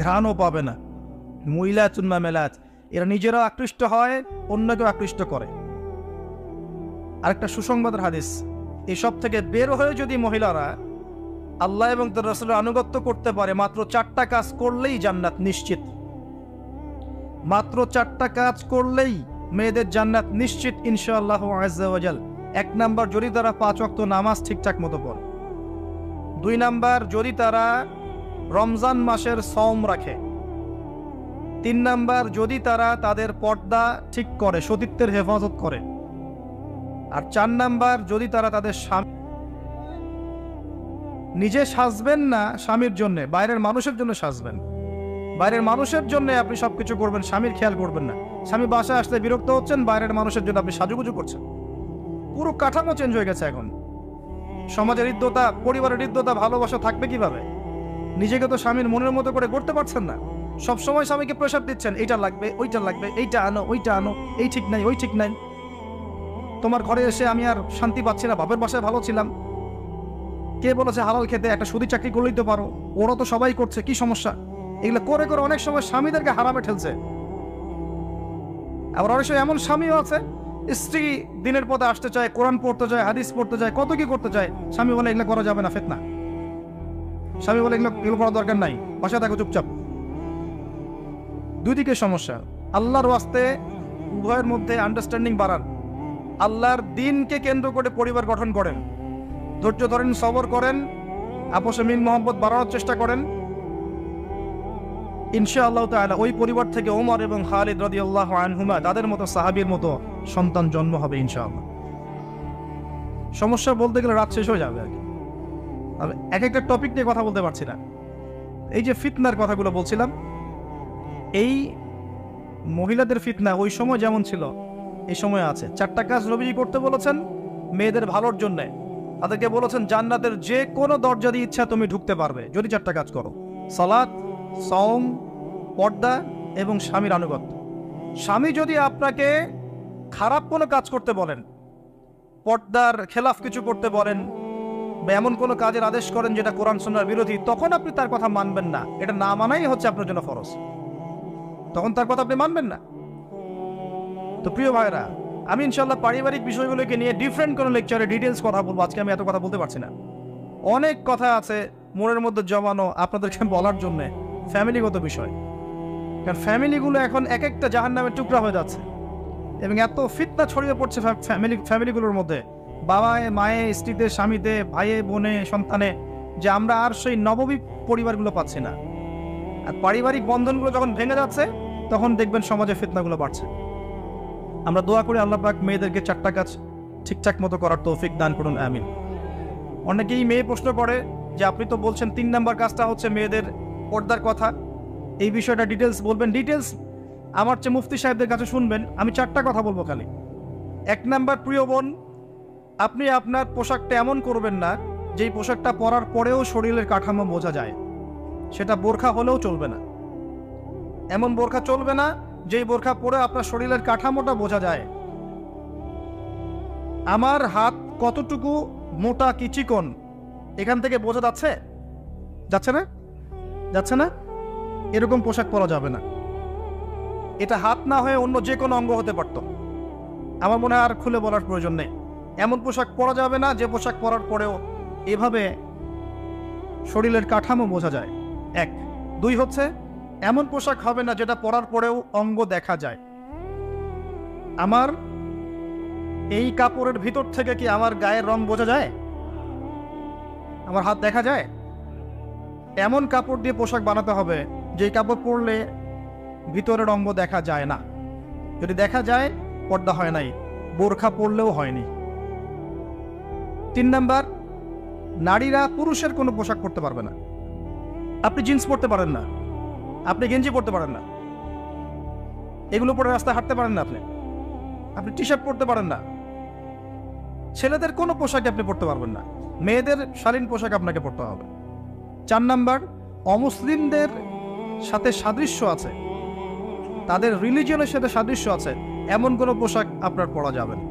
ঘ্রাণও পাবে না। মুইলাতুন মামেলাত, এরা নিজেরাও আকৃষ্ট হয়, অন্যকেও আকৃষ্ট করে। আরেকটা সুসংবাদের হাদিস, এসব থেকে বের হয়ে যদি মহিলারা আল্লাহ এবং তার রাসূলের আনুগত্য করতে পারে, মাত্র 4টা কাজ করলেই জান্নাত নিশ্চিত। মাত্র 4টা কাজ করলেই মেয়েদের জান্নাত নিশ্চিত ইনশাআল্লাহ আযজা ওয়া জাল। 1 নাম্বার, যদি তারা 5 ওয়াক্ত নামাজ ঠিকঠাক মতো পড়ে। 2 নাম্বার, যদি তারা রমজান মাসের সওম রাখে। 3 নাম্বার, যদি তারা তাদের পর্দা ঠিক করে, সতীত্বের হেফাজত করে। আর 4 নাম্বার, যদি তারা তাদের স্বামী, নিজে সাজবেন না স্বামীর জন্য, বাইরের মানুষের জন্য সাজবেন। বাইরের মানুষের জন্য আপনি সবকিছু করবেন, স্বামীর খেয়াল করবেন না। স্বামী বাসায় আসলে বিরক্ত হচ্ছেন, বাইরের মানুষের জন্য আপনি সাজুগুজু করছেন। পুরো কাঠামো চেঞ্জ হয়ে গেছে এখন। সমাজের হৃদ্যতা, পরিবারের হৃদ্যতা, ভালোবাসা থাকবে কিভাবে? নিজেকে তো স্বামীর মনের মতো করে করতে পারছেন না। সবসময় স্বামীকে প্রেশার দিচ্ছেন, এইটা লাগবে, ওইটা লাগবে, এইটা আনো, ওইটা আনো, এই ঠিক নাই, ওই ঠিক নাই। তোমার ঘরে এসে আমি আর শান্তি পাচ্ছি না, বাপের বাসায় ভালো ছিলাম। কে বলেছে হালাল খেতে? একটা সুদি চাকরি করলেই তো পারো, ওরা তো সবাই করছে, কি সমস্যা? এগুলো করে করে অনেক সময় স্বামীদেরকে হারামে ঠেলছে। আবার অনেক সময় এমন স্বামীও আছে, স্ত্রী দিনের পথে আসতে চায়, কোরআন পড়তে চায়, হাদিস পড়তে চায়, কত কি করতে চায়, স্বামী বলে এগুলো করা যাবে না, ফিতনা। স্বামী বলে এগুলো করার দরকার নাই, বাসায় থাকো চুপচাপ। দুই দিকে সমস্যা। আল্লাহর ওয়াস্তে উভয়ের মধ্যে আন্ডারস্ট্যান্ডিং বাড়ান, আল্লাহর দ্বীনকে কেন্দ্র করে পরিবার গঠন করেন, ধৈর্য ধরেন, সবর করেন, আপসে মিল মোহাম্মত বাড়ানোর চেষ্টা করেন। ইনশাআল্লাহ তাআলা ওই পরিবার থেকে ওমর এবং খালিদ রাদিয়াল্লাহু আনহুমা, তাদের মতো সাহাবীর মতো সন্তান জন্ম হবে ইনশাআল্লাহ। সমস্যা বলতে গেলে রাত শেষ হয়ে যাবে আর কি। এক একটা টপিক নিয়ে কথা বলতে পারছি না। এই যে ফিতনার কথাগুলো বলছিলাম, এই মহিলাদের ফিতনা ওই সময় যেমন ছিল এই সময় আছে। 4টা কাজ নবীজি করতে বলেছেন মেয়েদের ভালোর জন্য। তাদেরকে বলেছেন জান্নাতের যে কোনো দরজা দিয়ে ইচ্ছা তুমি ঢুকতে পারবে যদি 4টা কাজ করো: সালাত, সওম, পর্দা এবং স্বামীর আনুগত্য। স্বামী যদি আপনাকে খারাপ কোনো কাজ করতে বলেন, পর্দার খেলাফ কিছু করতে বলেন, বা এমন কোনো কাজের আদেশ করেন যেটা কোরআন সুন্নাহর বিরোধী, তখন আপনি তার কথা মানবেন না। এটা না মানাই হচ্ছে আপনার জন্য ফরজ। তখন তার কথা আপনি মানবেন না। তো প্রিয় ভাইরা, আমি ইনশাআল্লাহ পারিবারিক বিষয়গুলোকে নিয়ে ডিফারেন্ট কোনো লেকচারে ডিটেলস কথা বলবো। আজকে আমি এত কথা বলতে পারছি না, অনেক কথা আছে মনের মধ্যে জমানো আপনাদেরকে বলার জন্য, ফ্যামিলিগত বিষয়। কারণ ফ্যামিলিগুলো এখন এক একটা জাহান্নামের টুকরা হয়ে যাচ্ছে, এবং এত ফিতনা ছড়িয়ে পড়ছে ফ্যামিলিগুলোর মধ্যে, বাবায়, মায়ে, স্ত্রীতে, স্বামীতে, ভাইয়ে, বোনে, সন্তানে, যে আমরা আর সেই নববী পরিবারগুলো পাচ্ছি না। আর পারিবারিক বন্ধনগুলো যখন ভেঙে যাচ্ছে তখন দেখবেন সমাজে ফিতনাগুলো বাড়ছে। আমরা দোয়া করি আল্লাহ পাক মেয়েদেরকে 4টা কাজ ঠিকঠাক মতো করার তৌফিক দান করুন, আমিন। অনেকেই মেয়ে প্রশ্ন করে যে আপনি তো বলছেন 3 নাম্বার কাজটা হচ্ছে মেয়েদের পর্দার কথা, এই বিষয়টা ডিটেলস বলবেন। ডিটেলস আমার চেয়ে মুফতি সাহেবদের কাছে শুনবেন, আমি 4টা কথা বলবো খালি। 1 নাম্বার, প্রিয় বোন, আপনি আপনার পোশাকটা এমন করবেন না যেই পোশাকটা পরার পরেও শরীরের কাঠামো বোঝা যায়। সেটা বোরখা হলেও চলবে না। এমন বোরখা চলবে না যেই বোরখা পরে আপনার শরীরের কাঠামোটা বোঝা যায়। আমার হাত কতটুকু মোটা কি চিকন এখান থেকে বোঝা যাচ্ছে? যাচ্ছে না? যাচ্ছে না? এরকম পোশাক পরা যাবে না। এটা হাত না হয়ে অন্য যে কোনো অঙ্গ হতে পারত। আমার মনে হয় আর খুলে বলার প্রয়োজন নেই। এমন পোশাক পরা যাবে না যে পোশাক পরার পরেও এভাবে শরীরের কাঠামো বোঝা যায়। 1 2 হচ্ছে এমন পোশাক হবে না যেটা পরার পরেও অঙ্গ দেখা যায়। আমার এই কাপড়ের ভিতর থেকে কি আমার গায়ের রং বোঝা যায়? আমার হাত দেখা যায়? এমন কাপড় দিয়ে পোশাক বানাতে হবে যে কাপড় পরলে ভিতরের অঙ্গ দেখা যায় না। যদি দেখা যায় পর্দা হয় নাই, বোরখা পরলেও হয়নি। 3 নাম্বার, নারীরা পুরুষের কোনো পোশাক পরতে পারবে না। আপনি জিন্স পরতে পারেন না, আপনি গেঞ্জি পরতে পারেন না, এগুলো পরে রাস্তায় হাঁটতে পারেন না, আপনি টি শার্ট পরতে পারেন না। ছেলেদের কোনো পোশাক আপনি পরতে পারবেন না, মেয়েদের শালীন পোশাক আপনাকে পরতে হবে। 4 নাম্বার, অমুসলিমদের সাথে সাদৃশ্য আছে, তাদের রিলিজিয়নের সাথে সাদৃশ্য আছে এমন কোনো পোশাক আপনার পরা যাবে না।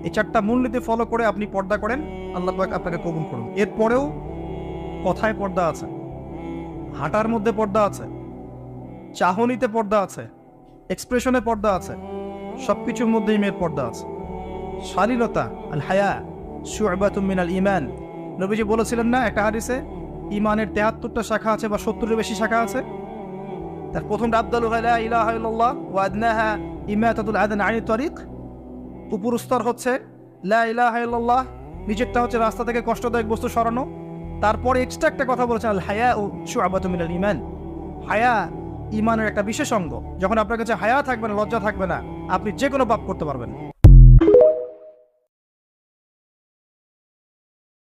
এই 4টা মূলনীতি ফলো করে আপনি পর্দা করেন, আল্লাহ পাক আপনাকে কবুল করুন। এরপরেও কথায় পর্দা আছে, হাঁটার মধ্যে পর্দা আছে, চাহনিতে পর্দা আছে, এক্সপ্রেশনে পর্দা আছে, সবকিছুর মধ্যেই মেয়ের পর্দা আছে। শালীনতা আল হায়া শু'বাতুম মিনাল ঈমান, নবীজি বলেছিলেন না একটা হাদিসে, ঈমানের 73টা শাখা আছে বা 70-এর বেশি শাখা আছে। তার প্রথমটা আফদালু লা ইলাহা ইল্লাল্লাহ ওয়া আদনাহা ইমাতাতুল আযান আনিত তারিক। উপর স্তর হচ্ছে লা ইলাহা ইল্লাল্লাহ, নিচেরটা হচ্ছে রাস্তা থেকে কষ্টদায়ক বস্তু সরানো। তারপরে এক্সট্রা একটা কথা বলেছেন আল হায়া ও শু'বাতুম মিনাল ঈমান, হায়া ঈমানের একটা বিশেষ অঙ্গ। যখন আপনার কাছে হায়া থাকবে না, লজ্জা থাকবে না, আপনি যে কোনো পাপ করতে পারবেন।